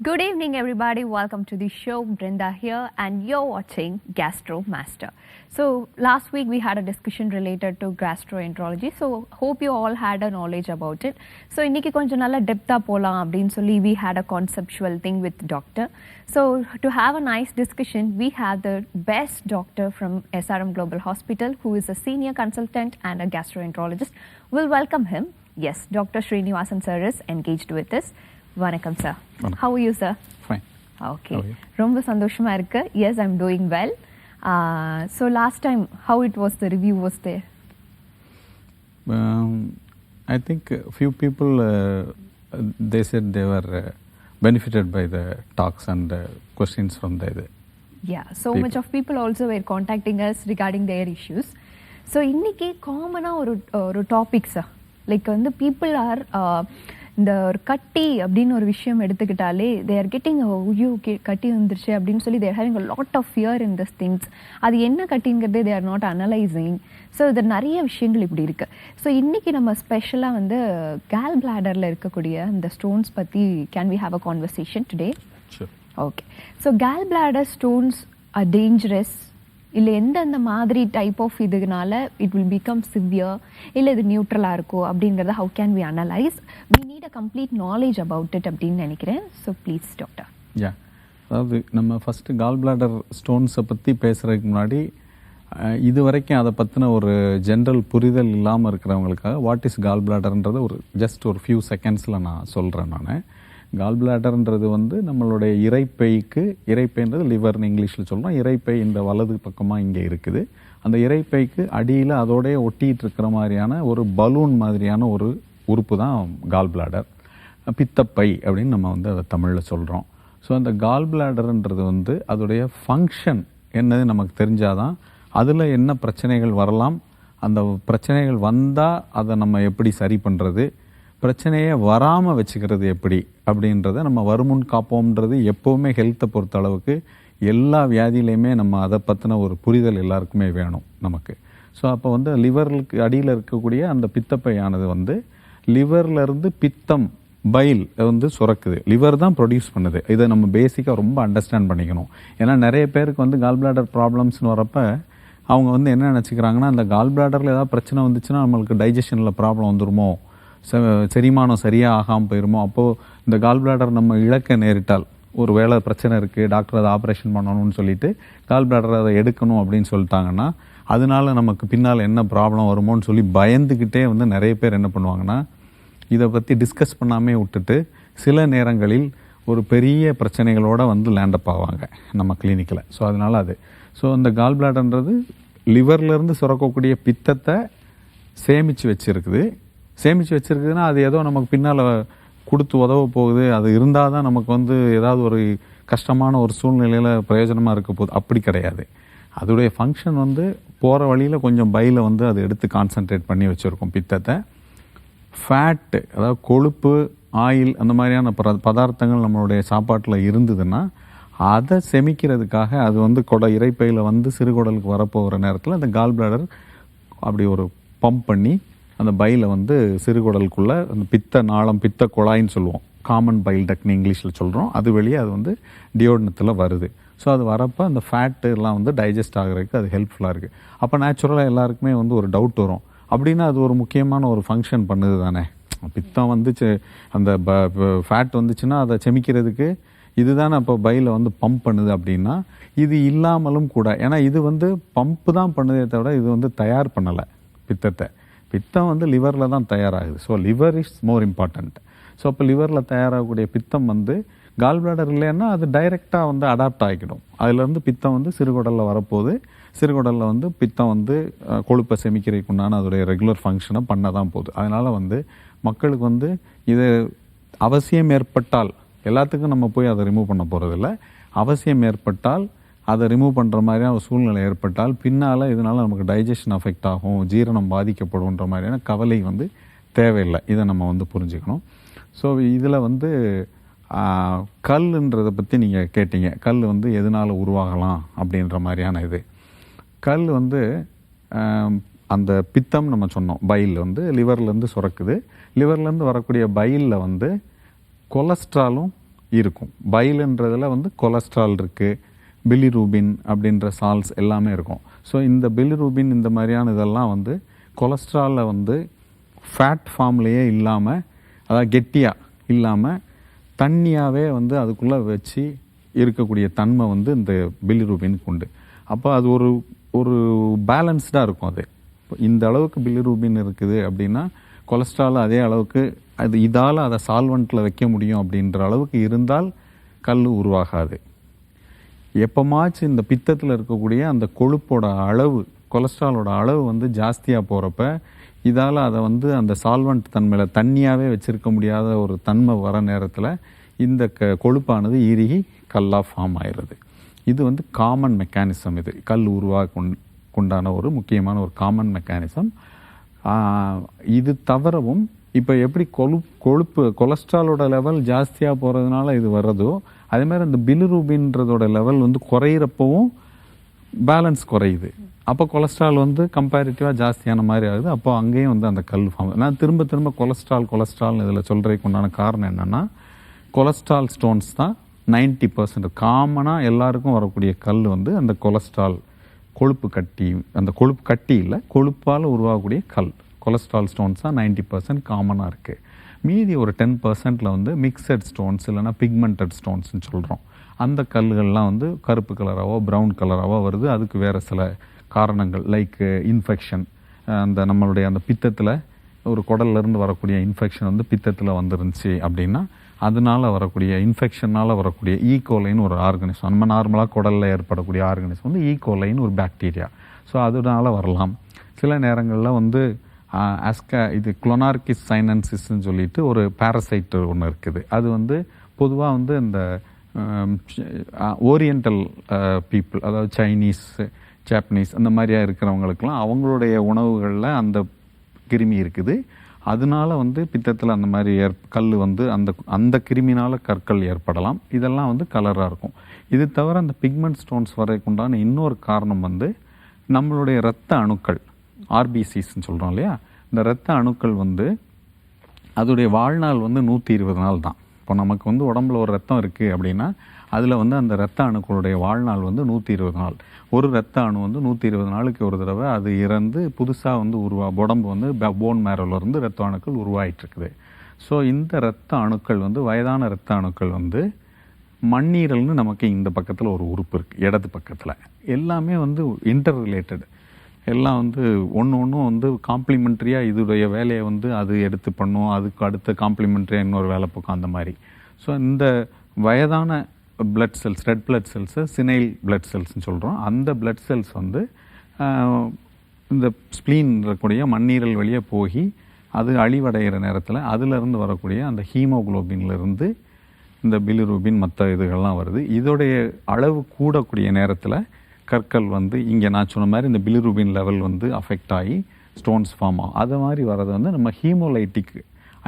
Good evening, everybody. Welcome to the show. Brenda here, and you're watching Gastro Master. So, last week we had a discussion related to gastroenterology. So, hope you all had a knowledge about it. So, இன்னைக்கு கொஞ்சம் நல்ல டெப்தா போலாம் அப்படின்னு சொல்லி we had a conceptual thing with doctor. So, to have a nice discussion, we have the best doctor from SRM Global Hospital, who is a senior consultant and a gastroenterologist. We'll welcome him. Yes, Dr. Srinivasan sir is engaged with us. வணக்கம் sir. How are you, sir? Fine. Okay. ரொம்ப சந்தோஷமா இருக்கு. Yes, I'm doing well. So last time, how it was, the review was there? I think a few people, they said they were benefited by the talks and questions from the Yeah, so people. Much of people also were contacting us regarding their issues. So இன்னைக்கு காமனா ஒரு topic sir, like வந்து people are இந்த ஒரு கட்டி அப்படின்னு ஒரு விஷயம் எடுத்துக்கிட்டாலே தே ஆர் கெட்டிங் ஐயோ கட்டி வந்துருச்சு அப்படின்னு சொல்லி there having a lot of fear in this things. அது என்ன கட்டிங்கிறதே they are not analysing. So இது நிறைய விஷயங்கள் இப்படி இருக்குது. ஸோ இன்றைக்கி நம்ம ஸ்பெஷலாக வந்து கேல் பிளாடரில் இருக்கக்கூடிய இந்த ஸ்டோன்ஸ் பற்றி can we have a conversation today? Okay. So gall bladder stones are dangerous இல்லை எந்தெந்த மாதிரி டைப் ஆஃப் இதுனால இட் வில் பிகம் சிவியர், இல்லை இது நியூட்ரலாக இருக்கும் அப்படிங்கிறத how can we analyse? We need a complete knowledge about it அப்படின்னு நினைக்கிறேன். So please doctor. அதாவது நம்ம ஃபஸ்ட்டு கால் பிளாடர் ஸ்டோன்ஸை பற்றி பேசுகிறதுக்கு முன்னாடி இது வரைக்கும் அதை பற்றின ஒரு ஜென்ரல் புரிதல் இல்லாமல் இருக்கிறவங்களுக்காக வாட் இஸ் கால் பிளாடர்ன்றது ஒரு ஜஸ்ட் ஒரு ஃபியூ செகண்ட்ஸில் நான் சொல்கிறேன். நான் கால் பிளாடர்ன்றது வந்து நம்மளுடைய இறைப்பைன்றது லிவர்னு இங்கிலீஷில் சொல்கிறோம். இறைப்பை இந்த வலது பக்கமாக இங்கே இருக்குது. அந்த இறைப்பைக்கு அடியில் அதோடைய ஒட்டிகிட்டு இருக்கிற மாதிரியான ஒரு பலூன் மாதிரியான ஒரு உறுப்பு தான் கால் பிளாடர், பித்தப்பை அப்படின்னு நம்ம வந்து அதை தமிழில் சொல்கிறோம். ஸோ அந்த கால் பிளாடர்ன்றது வந்து அதோடைய ஃபங்க்ஷன் என்னது நமக்கு தெரிஞ்சாதான் அதில் என்ன பிரச்சனைகள் வரலாம், அந்த பிரச்சனைகள் வந்தால் அதை நம்ம எப்படி சரி பண்ணுறது, பிரச்சனையை வராமல் வச்சுக்கிறது எப்படி அப்படின்றத நம்ம வருமுன் காப்போம்ன்றது எப்போவுமே ஹெல்த்தை பொறுத்த அளவுக்கு எல்லா வியாதியிலையுமே நம்ம அதை பற்றின ஒரு புரிதல் எல்லாருக்குமே வேணும் நமக்கு. ஸோ அப்போ வந்து லிவருக்கு அடியில் இருக்கக்கூடிய அந்த பித்தப்பையானது வந்து லிவர்லேருந்து பித்தம் பைல் வந்து சுரக்குது. லிவர் தான் ப்ரொடியூஸ் பண்ணுது. இதை நம்ம பேசிக்காக ரொம்ப அண்டர்ஸ்டாண்ட் பண்ணிக்கணும். ஏன்னா நிறைய பேருக்கு வந்து கால் பிளாடர் ப்ராப்ளம்ஸ்னு வரப்போ அவங்க வந்து என்ன நினச்சிக்கிறாங்கன்னா, அந்த கால் பிளாடரில் ஏதாவது பிரச்சனை வந்துச்சுன்னா நம்மளுக்கு டைஜஷனில் ப்ராப்ளம் வந்துருமோ, செரிமானம் சரியாக ஆகாமல் போயிருமோ, அப்போது இந்த கால் பிளாடர் நம்ம இழக்க நேரிட்டால் ஒரு வேளை பிரச்சனை இருக்குது, டாக்டர் அதை ஆப்ரேஷன் பண்ணணும்னு சொல்லிட்டு கால் பிளாடரை அதை எடுக்கணும் அப்படின்னு சொல்லிட்டாங்கன்னா அதனால நமக்கு பின்னால் என்ன ப்ராப்ளம் வருமோன்னு சொல்லி பயந்துக்கிட்டே வந்து நிறைய பேர் என்ன பண்ணுவாங்கன்னா இதை பற்றி டிஸ்கஸ் பண்ணாமே விட்டுட்டு சில நேரங்களில் ஒரு பெரிய பிரச்சனைகளோடு வந்து லேண்டப் ஆவாங்க நம்ம கிளினிக்கில். ஸோ அதனால் ஸோ அந்த கால் பிளாடர்ன்றது லிவர்லேருந்து சுரக்கக்கூடிய பித்தத்தை சேமித்து வச்சுருக்குதுன்னா அது ஏதோ நமக்கு பின்னால் கொடுத்து உதவ போகுது, அது இருந்தால் தான் நமக்கு வந்து ஏதாவது ஒரு கஷ்டமான ஒரு சூழ்நிலையில் பிரயோஜனமாக இருக்க போகுது, அப்படி கிடையாது. அதோடைய ஃபங்க்ஷன் வந்து போகிற வழியில் கொஞ்சம் பையில் வந்து அதை எடுத்து கான்சன்ட்ரேட் பண்ணி வச்சுருக்கோம் பித்தத்தை. ஃபேட்டு, அதாவது கொழுப்பு, ஆயில், அந்த மாதிரியான பதார்த்தங்கள் நம்மளுடைய சாப்பாட்டில் இருந்ததுன்னா அதை செமிக்கிறதுக்காக அது வந்து இறைப்பையில் வந்து சிறுகுடலுக்கு வரப்போகிற நேரத்தில் அந்த கால் பிளாடர் அப்படி ஒரு பம்ப் பண்ணி அந்த பையில் வந்து சிறுகுடலுக்குள்ளே அந்த பித்த நாளம், பித்த குழாயின்னு சொல்லுவோம், காமன் பைல் டக்னு இங்கிலீஷில் சொல்கிறோம், அது வெளியே அது வந்து டியோடனத்தில் வருது. ஸோ அது வரப்போ அந்த ஃபேட்டு எல்லாம் வந்து டைஜஸ்ட் ஆகிறதுக்கு அது ஹெல்ப்ஃபுல்லாக இருக்குது. அப்போ நேச்சுரலாக எல்லாருக்குமே வந்து ஒரு டவுட் வரும், அப்படின்னா அது ஒரு முக்கியமான ஒரு ஃபங்க்ஷன் பண்ணுது தானே. பித்தம் வந்துச்சு, அந்த ஃபேட் வந்துச்சுன்னா அதை செமிக்கிறதுக்கு இதுதானே அப்போ பையில் வந்து பம்ப் பண்ணுது. அப்படின்னா இது இல்லாமலும் கூட, ஏன்னா இது வந்து பம்ப்பு தான் பண்ணுதே தவிர இது வந்து தயார் பண்ணலை பித்தத்தை. பித்தம் வந்து லிவரில் தான் தயாராகுது. So liver is more important. So அப்போ லிவரில் தயாராகக்கூடிய பித்தம் வந்து கால் பிளாடர் இல்லைன்னா அது டைரெக்டாக வந்து அடாப்ட் ஆகிக்கிடும். அதுலேருந்து பித்தம் வந்து சிறுகுடலில் வரப்போகுது. சிறுகுடலில் வந்து பித்தம் வந்து கொழுப்பை செமிக்கிறதுக்கு உண்டான அதோடைய ரெகுலர் ஃபங்க்ஷனை பண்ண தான் போகுது. அதனால் வந்து மக்களுக்கு வந்து இது அவசியம் ஏற்பட்டால், எல்லாத்துக்கும் நம்ம போய் அதை ரிமூவ் பண்ண போகிறதில்ல, அவசியம் ஏற்பட்டால் அதை ரிமூவ் பண்ணுற மாதிரியான ஒரு சூழ்நிலை ஏற்பட்டால் பின்னால் இதனால் நமக்கு டைஜஷன் அஃபெக்ட் ஆகும், ஜீரணம் பாதிக்கப்படுன்ற மாதிரியான கவலை வந்து தேவையில்லை. இதை நம்ம வந்து புரிஞ்சுக்கணும். ஸோ இதில் வந்து கல்ன்றதை பற்றி நீங்கள் கேட்டீங்க, கல் வந்து எதனால் உருவாகலாம் அப்படின்ற மாதிரியான இது. கல் வந்து அந்த பித்தம் நம்ம சொன்னோம், பைல் வந்து லிவர்லேருந்து சுரக்குது. லிவர்லேருந்து வரக்கூடிய பைலில் வந்து கொலஸ்ட்ராலும் இருக்கும். பைலுன்றதில் வந்து கொலஸ்ட்ரால் இருக்குது, பிலிரூபின் அப்படின்ற சால்ஸ் எல்லாமே இருக்கும். ஸோ இந்த பிலிரூபின் இந்த மாதிரியான இதெல்லாம் வந்து கொலஸ்ட்ராலில் வந்து ஃபேட் ஃபார்ம்லேயே இல்லாமல், அதாவது கெட்டியாக இல்லாமல் தண்ணியாகவே வந்து அதுக்குள்ளே வச்சு இருக்கக்கூடிய தன்மை வந்து இந்த பிலிரூபினுக்கு உண்டு. அப்போ அது ஒரு ஒரு பேலன்ஸ்டாக இருக்கும். அது இந்த அளவுக்கு பிலிரூபின் இருக்குது அப்படின்னா கொலஸ்ட்ரால் அதே அளவுக்கு அது இதால் அதை சால்வெண்ட்டில் வைக்க முடியும் அப்படின்ற அளவுக்கு இருந்தால் கல் உருவாகாது. எப்போமாச்சும் இந்த பித்தத்தில் இருக்கக்கூடிய அந்த கொழுப்போட அளவு, கொலஸ்ட்ராலோட அளவு வந்து ஜாஸ்தியாக போகிறப்ப இதால் அதை வந்து அந்த சால்வெண்ட் தன்மையில் தண்ணியாகவே வச்சுருக்க முடியாத ஒரு தன்மை வர நேரத்தில் இந்த கொழுப்பானது இறுகி கல்லாக ஃபார்ம் ஆயிடுது. இது வந்து காமன் மெக்கானிசம். இது கல் உண்டான ஒரு முக்கியமான ஒரு காமன் மெக்கானிசம். இது தவிரவும் இப்போ எப்படி கொழுப்பு கொலஸ்ட்ராலோட லெவல் ஜாஸ்தியாக போகிறதுனால இது வர்றதோ, அதே மாதிரி அந்த பிலிரூபின்றதோட லெவல் வந்து குறையிறப்பவும் பேலன்ஸ் குறையுது. அப்போ கொலஸ்ட்ரால் வந்து கம்பேரிட்டிவாக ஜாஸ்தியான மாதிரி ஆகுது. அப்போ அங்கேயும் வந்து அந்த கல் ஃபார்ம். நான் திரும்ப திரும்ப கொலஸ்ட்ரால்னு இதில் சொல்கிறதுக்கு உண்டான காரணம் என்னென்னா, கொலஸ்ட்ரால் ஸ்டோன்ஸ் தான் 90% காமனாக எல்லாருக்கும் வரக்கூடிய கல் வந்து அந்த கொலஸ்ட்ரால் கொழுப்பு கட்டி, அந்த கொழுப்பு கட்டி இல்லை, கொழுப்பால் உருவாகக்கூடிய கல் கொலஸ்ட்ரால் ஸ்டோன்ஸ் தான் 90% காமனாக இருக்குது. மீதி ஒரு 10%ல் வந்து மிக்சட் ஸ்டோன்ஸ் இல்லைனா பிக்மெண்டட் ஸ்டோன்ஸ்னு சொல்கிறோம். அந்த கல்லுகள்லாம் வந்து கருப்பு கலராகவோ ப்ரௌன் கலராகவோ வருது. அதுக்கு வேறு சில காரணங்கள் லைக் இன்ஃபெக்ஷன், அந்த நம்மளுடைய அந்த பித்தத்தில் ஒரு குடல்லேருந்து வரக்கூடிய இன்ஃபெக்ஷன் வந்து பித்தத்தில் வந்துருந்துச்சு அப்படின்னா அதனால் வரக்கூடிய இன்ஃபெக்ஷனால் வரக்கூடிய ஈகோலைன்னு ஒரு ஆர்கனிசம், நம்ம நார்மலாக குடலில் ஏற்படக்கூடிய ஆர்கனிசம் வந்து ஈகோலைன்னு ஒரு பாக்டீரியா. ஸோ அதனால வரலாம். சில நேரங்களில் வந்து இது குளோனார்கிஸ் சைனன்சிஸ்ன்னு சொல்லிட்டு ஒரு பாரசைட் ஒன்று இருக்குது. அது வந்து பொதுவாக வந்து இந்த ஓரியண்டல் பீப்புள், அதாவது சைனீஸ், ஜாப்பனீஸ் அந்த மாதிரியா இருக்கிறவங்களுக்கெல்லாம் அவங்களுடைய உணவுகளில் அந்த கிருமி இருக்குது. அதனால வந்து பித்தத்தில் அந்த மாதிரி கல் வந்து அந்த கிருமினால் கற்கள் ஏற்படலாம். இதெல்லாம் வந்து கலராக இருக்கும். இது தவிர அந்த பிக்மெண்ட் ஸ்டோன்ஸ் வரைக்குண்டான இன்னொரு காரணம் வந்து நம்மளுடைய இரத்த அணுக்கள், ஆர்பிசிஸ்ன்னு சொல்கிறோம் இல்லையா, இந்த இரத்த அணுக்கள் வந்து அதோடைய வாழ்நாள் வந்து 120 நாள் தான். இப்போ நமக்கு வந்து உடம்புல ஒரு ரத்தம் இருக்குது அப்படின்னா அதில் வந்து அந்த இரத்த அணுக்களுடைய வாழ்நாள் வந்து 120 நாள். ஒரு இரத்த அணு வந்து 120 நாளுக்கு ஒரு தடவை அது இறந்து புதுசாக வந்து உடம்பு வந்து போன் மேரோலேருந்து இரத்த அணுக்கள் உருவாயிட்ருக்குது. ஸோ இந்த இரத்த அணுக்கள் வந்து வயதான இரத்த அணுக்கள் வந்து மண்ணீரல்னு நமக்கு இந்த பக்கத்தில் ஒரு உறுப்பு இருக்குது, இடது பக்கத்தில். எல்லாமே வந்து இன்டர் ரிலேட்டட், எல்லாம் வந்து ஒன்றும் வந்து காம்ப்ளிமெண்ட்ரியாக இதுடைய வேலையை வந்து அது எடுத்து பண்ணும், அதுக்கு அடுத்த காம்ப்ளிமெண்ட்ரியாக இன்னொரு வேலை போக்கும் அந்த மாதிரி. ஸோ இந்த வயதான பிளட் செல்ஸ், ரெட் பிளட் செல்ஸை சினைல் பிளட் செல்ஸ்ன்னு சொல்கிறோம். அந்த பிளட் செல்ஸ் வந்து இந்த ஸ்ப்ளீன் இருக்கக்கூடிய மண்ணீரல் வழியாக போய் அது அழிவடைகிற நேரத்தில் அதிலிருந்து வரக்கூடிய அந்த ஹீமோகுளோபின்லேருந்து இந்த பிலிரூபின் மற்ற இதுகள்லாம் வருது. இதோடைய அளவு கூடக்கூடிய நேரத்தில் கற்கள் வந்து இங்கே நான் சொன்ன மாதிரி இந்த பிலிரூபின் லெவல் வந்து அஃபெக்ட் ஆகி ஸ்டோன்ஸ் ஃபார்ம் ஆகும். அது மாதிரி வர்றது வந்து நம்ம ஹீமோலைட்டிக்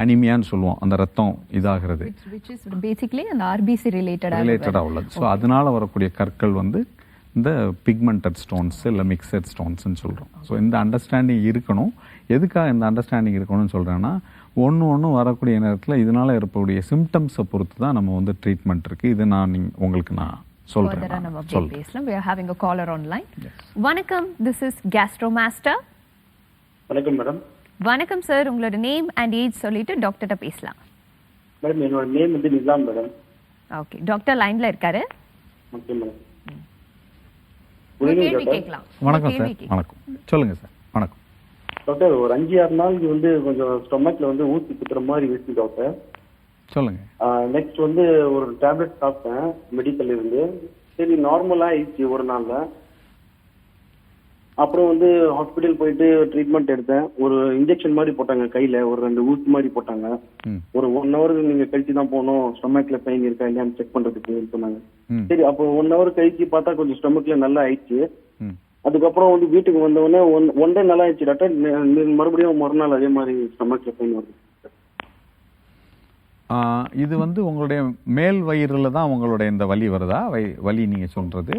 அனிமியான்னு சொல்லுவோம், அந்த ரத்தம் இதாகிறது, which is basically அந்த RBC ரிலேட்டடாக உள்ளது. ஸோ அதனால் வரக்கூடிய கற்கள் வந்து இந்த பிக்மெண்டட் ஸ்டோன்ஸ் இல்லை மிக்சட் ஸ்டோன்ஸ்ன்னு சொல்கிறோம். ஸோ இந்த அண்டர்ஸ்டாண்டிங் இருக்கணும். எதுக்காக இந்த அண்டர்ஸ்டாண்டிங் இருக்கணும்னு சொல்கிறேன்னா, ஒன்று வரக்கூடிய நேரத்தில் இதனால் ஏற்படக்கூடிய சிம்டம்ஸை பொறுத்து தான் நம்ம வந்து ட்ரீட்மெண்ட் இருக்குது. இது உங்களுக்கு நான் சொல்கிறேன். We are having a caller online. வணக்கம், this is Gastro Master. வணக்கம் மேடம். வணக்கம் சார், உங்களோட நேம் அண்ட் ஏஜ் சொல்லிட்டு டாக்டர்கிட்ட பேசலாம். மேடம் என்னோட நேம் வந்து நிசாம் மேடம். ஓகே, டாக்டர் லைன்ல இருக்காரு. Okay madam. கேள்வி கேட்கலாம். வணக்கம் சார். வணக்கம், சொல்லுங்க சார். வணக்கம் டாக்டர். ஒரு 5-6 நாளைக்கு வந்து கொஞ்சம் ஸ்டொமக்ல வந்து ஊசி குத்துற மாதிரி இருக்கு டாக்டர். சொல்லுங்க. நெக்ஸ்ட் வந்து ஒரு டேப்லெட் சாப்பிட்டேன் மெடிக்கல்ல இருந்து. சரி, நார்மலா ஆயிடுச்சு ஒரு நாள்ல. அப்புறம் வந்து ஹாஸ்பிட்டல் போயிட்டு ட்ரீட்மெண்ட் எடுத்தேன். ஒரு இன்ஜெக்ஷன் மாதிரி போட்டாங்க கையில, ஒரு 2 ஊசி மாதிரி போட்டாங்க. ஒரு 1 hour நீங்க கழிச்சு தான் போகணும், ஸ்டொமக்ல பெயின் இருக்கா இல்லையான்னு செக் பண்றதுக்கு சொன்னாங்க. சரி, அப்போ 1 hour கழிச்சு பார்த்தா கொஞ்சம் ஸ்டொமக்ல நல்லா ஆயிடுச்சு. அதுக்கப்புறம் வந்து வீட்டுக்கு வந்தவொடனே ஒன் டே நல்லா ஆயிடுச்சு டாக்டர். மறுபடியும் மறுநாள் அதே மாதிரி ஸ்டொமக்ல பெயின் வருது. இது வந்து உங்களுடைய மேல் வயிறுல தான் உங்களுடைய இந்த வலி வருதா? வலி நீங்க சொல்றது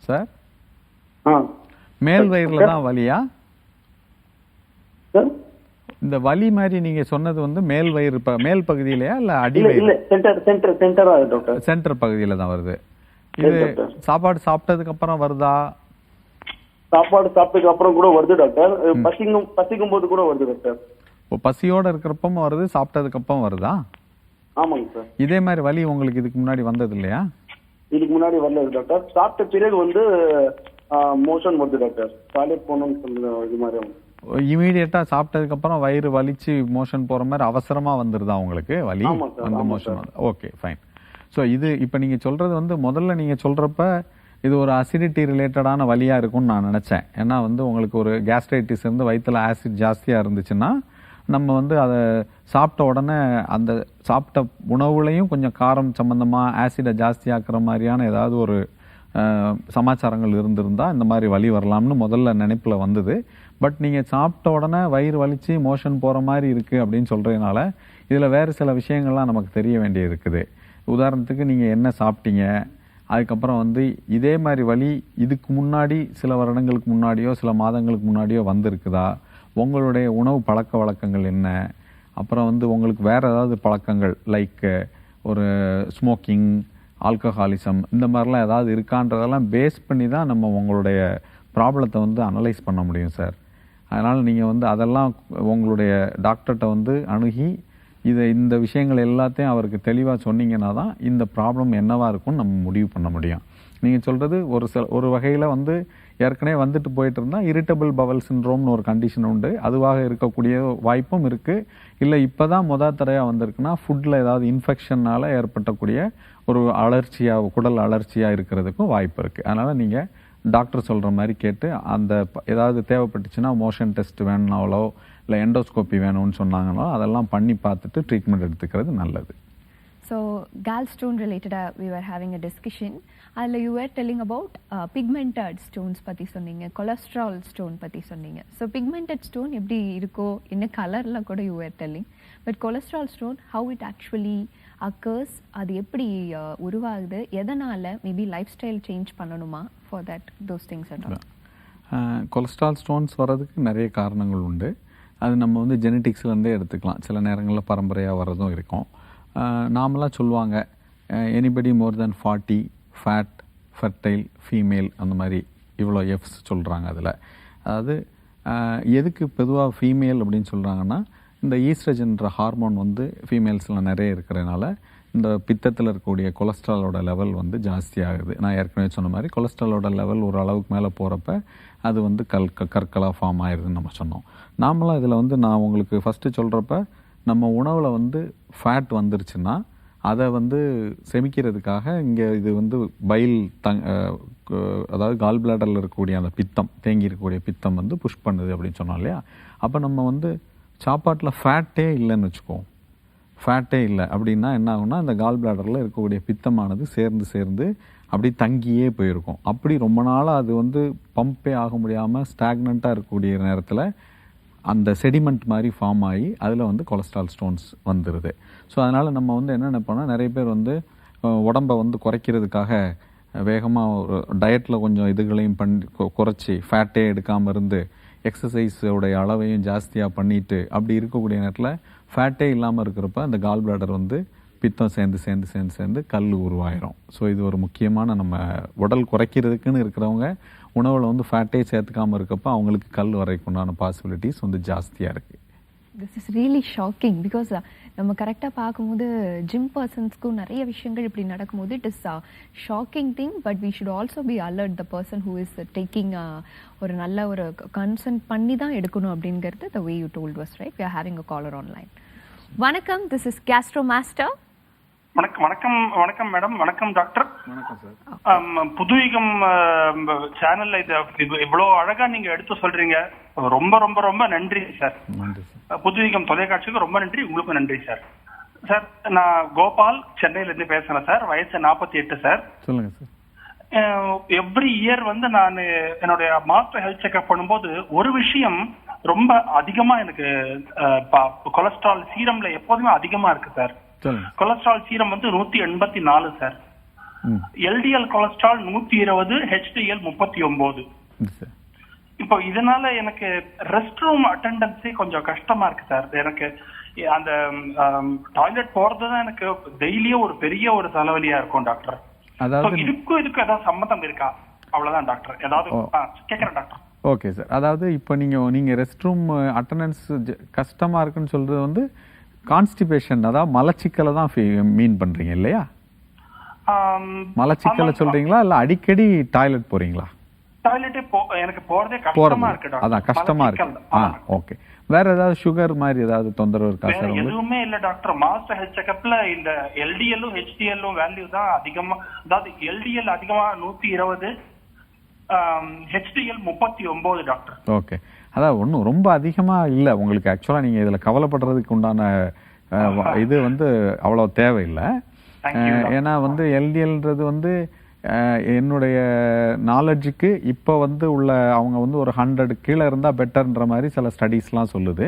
சார்? மேல் வயிறுல தான் வலியா? இந்த வலி மாதிரி நீங்க சொன்னது வந்து மேல் வயிறு மேல் பகுதியிலயா இல்ல அடி இல்ல வயிறு? இல்ல சென்டரா டாக்டர். சென்டர் பகுதியில தான் வருது. இது சாப்பாடு சாப்பிட்டதுக்கு அப்புறம் வருதா? சாப்பாடு சாப்பிட்டதுக்கு அப்புறம் கூட வருது டாக்டர். பசிக்கும் போது கூட வருது டாக்டர். இப்போ பசியோட இருக்கிறப்பவும் வருது, சாப்பிட்டதுக்கு அப்புறம் வருதா? ஆமாங்க சார். இதே மாதிரி வலி உங்களுக்கு இதுக்கு முன்னாடி வந்தது இல்லையா? இதுக்கு முன்னாடி வரல டாக்டர். சாப்பிட்ட பிறகு வந்து மோஷன் வருது டாக்டர். டாய்லெட் போகணும்னு சொல்லுங்க இது மாதிரி. இமீடியட்டா சாப்பிட்டதுக்கு அப்புறம் வயிறு வலிச்சு மோஷன் போற மாதிரி அவசரமா வந்துருதா உங்களுக்கு வலி? அந்த மோஷன் வந்து ஓகே ஃபைன். ஸோ இது இப்போ நீங்க சொல்றது வந்து முதல்ல நீங்க சொல்றப்ப இது ஒரு அசிடிட்டி ரிலேட்டடான வலியா இருக்கும்னு நான் நினைச்சேன். ஏன்னா வந்து உங்களுக்கு ஒரு கேஸ்ட்ரைட்டிஸ் இருந்து வயிற்றுல ஆசிட் ஜாஸ்தியா இருந்துச்சுன்னா நம்ம வந்து அதை சாப்பிட்ட உடனே அந்த சாப்பிட்ட உணவுலையும் கொஞ்சம் காரம் சம்பந்தமா ஆசிடை ஜாஸ்தி ஆக்குற மாதிரியான ஏதாவது ஒரு சமாச்சாரங்கள் இருந்திருந்தா இந்த மாதிரி வலி வரலாம்னு முதல்ல நினைப்புல வந்தது. பட் நீங்க சாப்பிட்ட உடனே வயிறு வலிச்சு மோஷன் போற மாதிரி இருக்கு அப்படின்னு சொல்றதுனால இதுல வேறு சில விஷயங்கள்லாம் நமக்கு தெரிய வேண்டிய இருக்குது. உதாரணத்துக்கு நீங்க என்ன சாப்பிட்டீங்க, அதுக்கப்புறம் வந்து இதே மாதிரி வலி இதுக்கு முன்னாடி சில வருடங்களுக்கு முன்னாடியோ சில மாதங்களுக்கு முன்னாடியோ வந்திருக்குதா, உங்களுடைய உணவு பழக்க வழக்கங்கள் என்ன, அப்புறம் வந்து உங்களுக்கு வேற ஏதாவது பழக்கங்கள் லைக் ஒரு ஸ்மோக்கிங், ஆல்கஹாலிசம் இந்த மாதிரிலாம் ஏதாவது இருக்கான்றதெல்லாம் பேஸ் பண்ணி தான் நம்ம உங்களுடைய ப்ராப்ளத்தை வந்து அனலைஸ் பண்ண முடியும் சார். அதனால் நீங்கள் வந்து அதெல்லாம் உங்களுடைய டாக்டர்கிட்ட வந்து அணுகி இந்த விஷயங்கள் எல்லாத்தையும் அவருக்கு தெளிவாக சொன்னீங்கன்னா தான் இந்த ப்ராப்ளம் என்னவா இருக்கும்னு நம்ம முடிவு பண்ண முடியும். நீங்கள் சொல்கிறது ஒரு வகையில் வந்து ஏற்கனவே வந்துட்டு போயிட்டு இருந்தால் இரிட்டபிள் பவல் சிண்ட்ரோம்னு ஒரு கண்டிஷன் உண்டு. அதுவாக இருக்கக்கூடிய வாய்ப்பும் இருக்குது. இல்லை இப்போ தான் தடவையாக வந்திருக்குன்னா ஃபுட்டில் ஏதாவது இன்ஃபெக்ஷனால் ஏற்பட்டக்கூடிய ஒரு அலர்ச்சியாக குடல் அலர்ச்சியாக இருக்கிறதுக்கும் வாய்ப்பு இருக்குது. அதனால் நீங்கள் டாக்டர் சொல்கிற மாதிரி கேட்டு அந்த ஏதாவது தேவைப்பட்டுச்சுன்னா மோஷன் டெஸ்ட் வேணும்னாலோ இல்லை எண்டோஸ்கோப்பி வேணும்னு சொன்னாங்களோ அதெல்லாம் பண்ணி பார்த்துட்டு ட்ரீட்மெண்ட் எடுத்துக்கிறது நல்லது. So gallstone related we were having a discussion. You were telling about pigmented stones பத்தி சொன்னீங்க, cholesterol stone பத்தி சொன்னீங்க. So pigmented stone எப்படி இருக்கோ என்ன கலர்ல கூட you were telling, but cholesterol stone how it actually occurs, அது எப்படி உருவாகுது, எதனால மேபி லைஃப் ஸ்டைல் சேஞ்ச் பண்ணணுமா for that those things and all. Cholesterol stones வர்றதுக்கு நிறைய காரணங்கள் உண்டு. அது நம்ம வந்து ஜெனட்டிக்ஸ்லேருந்தே எடுத்துக்கலாம். சில நேரங்களில் பரம்பரையாக வர்றதும் இருக்கும். நாமளாக சொல்லுவாங்க எனிபடி மோர் தென் 40 ஃபேட், ஃபர்டைல், ஃபீமேல் அந்த மாதிரி இவ்வளோ எஃப்ஸ் சொல்கிறாங்க. அதில் அதாவது எதுக்கு பொதுவாக ஃபீமேல் அப்படின்னு சொல்கிறாங்கன்னா இந்த ஈஸ்ட்ரஜன்ற ஹார்மோன் வந்து ஃபீமேல்ஸில் நிறைய இருக்கிறதுனால இந்த பித்தத்தில் இருக்கக்கூடிய கொலஸ்ட்ராலோட லெவல் வந்து ஜாஸ்தி ஆகுது. நான் ஏற்கனவே சொன்ன மாதிரி கொலஸ்ட்ராலோட லெவல் ஒரு அளவுக்கு மேலே போகிறப்ப அது வந்து கற்களாக ஃபார்ம் ஆயிடுதுன்னு நம்ம சொன்னோம். நாமளாம் இதில் வந்து நான் உங்களுக்கு ஃபஸ்ட்டு சொல்கிறப்ப நம்ம உணவில் வந்து ஃபேட் வந்துருச்சுன்னா அதை வந்து செமிக்கிறதுக்காக இங்கே இது வந்து பைல் அதாவது கால் பிளாடரில் இருக்கக்கூடிய அந்த பித்தம் தேங்கி இருக்கக்கூடிய பித்தம் வந்து புஷ் பண்ணுது அப்படின்னு சொன்னோம் இல்லையா. அப்போ நம்ம வந்து சாப்பாட்டில் ஃபேட்டே இல்லைன்னு வச்சுக்குவோம். ஃபேட்டே இல்லை அப்படின்னா என்ன ஆகும்னா இந்த கால் பிளாடரில் இருக்கக்கூடிய பித்தமானது சேர்ந்து அப்படி தங்கியே போயிருக்கும். அப்படி ரொம்ப நாளாக அது வந்து பம்பே ஆக முடியாமல் ஸ்டாக்னண்ட்டாக இருக்கக்கூடிய நேரத்தில் அந்த செடிமெண்ட் மாதிரி ஃபார்ம் ஆகி அதில் வந்து கொலஸ்ட்ரால் ஸ்டோன்ஸ் வந்துடுது. ஸோ அதனால் நம்ம வந்து என்ன நினைப்போம்னா நிறைய பேர் வந்து உடம்பை வந்து குறைக்கிறதுக்காக வேகமாக ஒரு டயட்டில் கொஞ்சம் இதுகளையும் குறைச்சி ஃபேட்டே எடுக்காமல் இருந்து எக்ஸசைஸோடைய அளவையும் ஜாஸ்தியாக பண்ணிட்டு அப்படி இருக்கக்கூடிய நேரத்தில் ஃபேட்டே இல்லாமல் இருக்கிறப்ப அந்த கால் பிளாடர் வந்து பித்தம் சேர்ந்து கல் உருவாயிரும். ஸோ இது ஒரு முக்கியமான நம்ம உடல் குறைக்கிறதுக்குன்னு இருக்கிறவங்க உணவில் வந்து ஃபேட்டே சேர்த்துக்காமல் இருக்கப்போ அவங்களுக்கு கல் வரைக்குண்டான பாசிபிலிட்டிஸ் வந்து ஜாஸ்தியாக இருக்குது. This is really shocking because நம்ம கரெக்டாக பார்க்கும்போது ஜிம் பர்சன்ஸ்க்கும் நிறைய விஷயங்கள் இப்படி நடக்கும்போது it is shocking thing. But we should also be alert the person who is taking ஒரு நல்ல ஒரு கன்சன்ட் பண்ணி தான் எடுக்கணும் அப்படிங்கிறது the way you told was right. We are having a caller online. வணக்கம், திஸ் இஸ் கேஸ்ட்ரோ மாஸ்டர். வணக்கம் madam. வணக்கம் டாக்டர். வணக்கம் சார். புதுயுகம் சேனல்ல இது இவ்வளோ அழகா நீங்க எடுத்து சொல்றீங்க. ரொம்ப ரொம்ப ரொம்ப நன்றி சார். புதுயுகம் தொலைக்காட்சிக்கு ரொம்ப நன்றி. உங்களுக்கு நன்றி சார். சார் நான் கோபால் சென்னையில இருந்து பேசுறேன் சார். வயசு 48 சார். சொல்லுங்க சார். எவ்ரி இயர் வந்து நான் என்னுடைய மாஸ்டர் ஹெல்த் செக்அப் பண்ணும்போது ஒரு விஷயம் ரொம்ப அதிகமா எனக்கு கொலஸ்ட்ரால் சீரம்ல எப்போதுமே அதிகமா இருக்கு சார். கொலஸ்ட்ரால் சீரம் வந்து 184 சார். LDL cholesterol 120, HDL 39. இப்ப இப்போ இதனால எனக்கு ரெஸ்ட் ரூம் அட்டெண்டன்ஸே கொஞ்சம் கஷ்டமா இருக்கு சார். எனக்கு அந்த டாய்லெட் போறதுதான் எனக்கு டெய்லியும் ஒரு பெரிய ஒரு தலைவலியா இருக்கும் டாக்டர். அதாவது இதுக்கும் ஏதாவது சம்மந்தம் இருக்கா? அவ்வளவுதான் டாக்டர். ஏதாவது கேட்கறேன் டாக்டர். Okay sir. அதாவது இப்போ நீங்கள் ரெஸ்ட் ரூம் அட்டண்டன்ஸ் கஷ்டமாக இருக்குன்னு சொல்கிறது வந்து கான்ஸ்டிபேஷன், அதாவது மலச்சிக்கலை தான் மீன் பண்ணுறீங்க இல்லையா? மலச்சிக்கலை சொல்கிறீங்களா இல்லை அடிக்கடி டாய்லெட் போகிறீங்களா? டாய்லெட்டே எனக்கு போறதே கஷ்டமா இருக்கு டாக்டர். அதான் கஷ்டமா இருக்கு. ஓகே. வேற ஏதாவது சுகர் மாதிரி ஏதாவது தொந்தரவு இருக்கா சார்? எதுவுமே இல்ல டாக்டர். மாஸ்டர் ஹெல்த் செக்அப்ல இந்த எல்டிஎல்லும் ஹெச்டிஎல்லும் வேல்யூ தான் அதிகமா. அதாவது எல்டிஎல் அதிகமா 120, ஹெச்டிஎல் 39 டாக்டர். ஓகே. அதான் ஒன்றும் ரொம்ப அதிகமா இல்லை உங்களுக்கு. ஆக்சுவலாக நீங்கள் இதில் கவலைப்படுறதுக்கு உண்டான இது வந்து அவ்வளோ தேவையில்லை. ஏன்னா வந்து எல்டிஎல்ன்றது வந்து என்னுடைய நாலெட்ஜுக்கு இப்போ வந்து உள்ள அவங்க வந்து ஒரு 100 கீழே இருந்தால் பெட்டர்ன்ற மாதிரி சில ஸ்டடீஸ்லாம் சொல்லுது.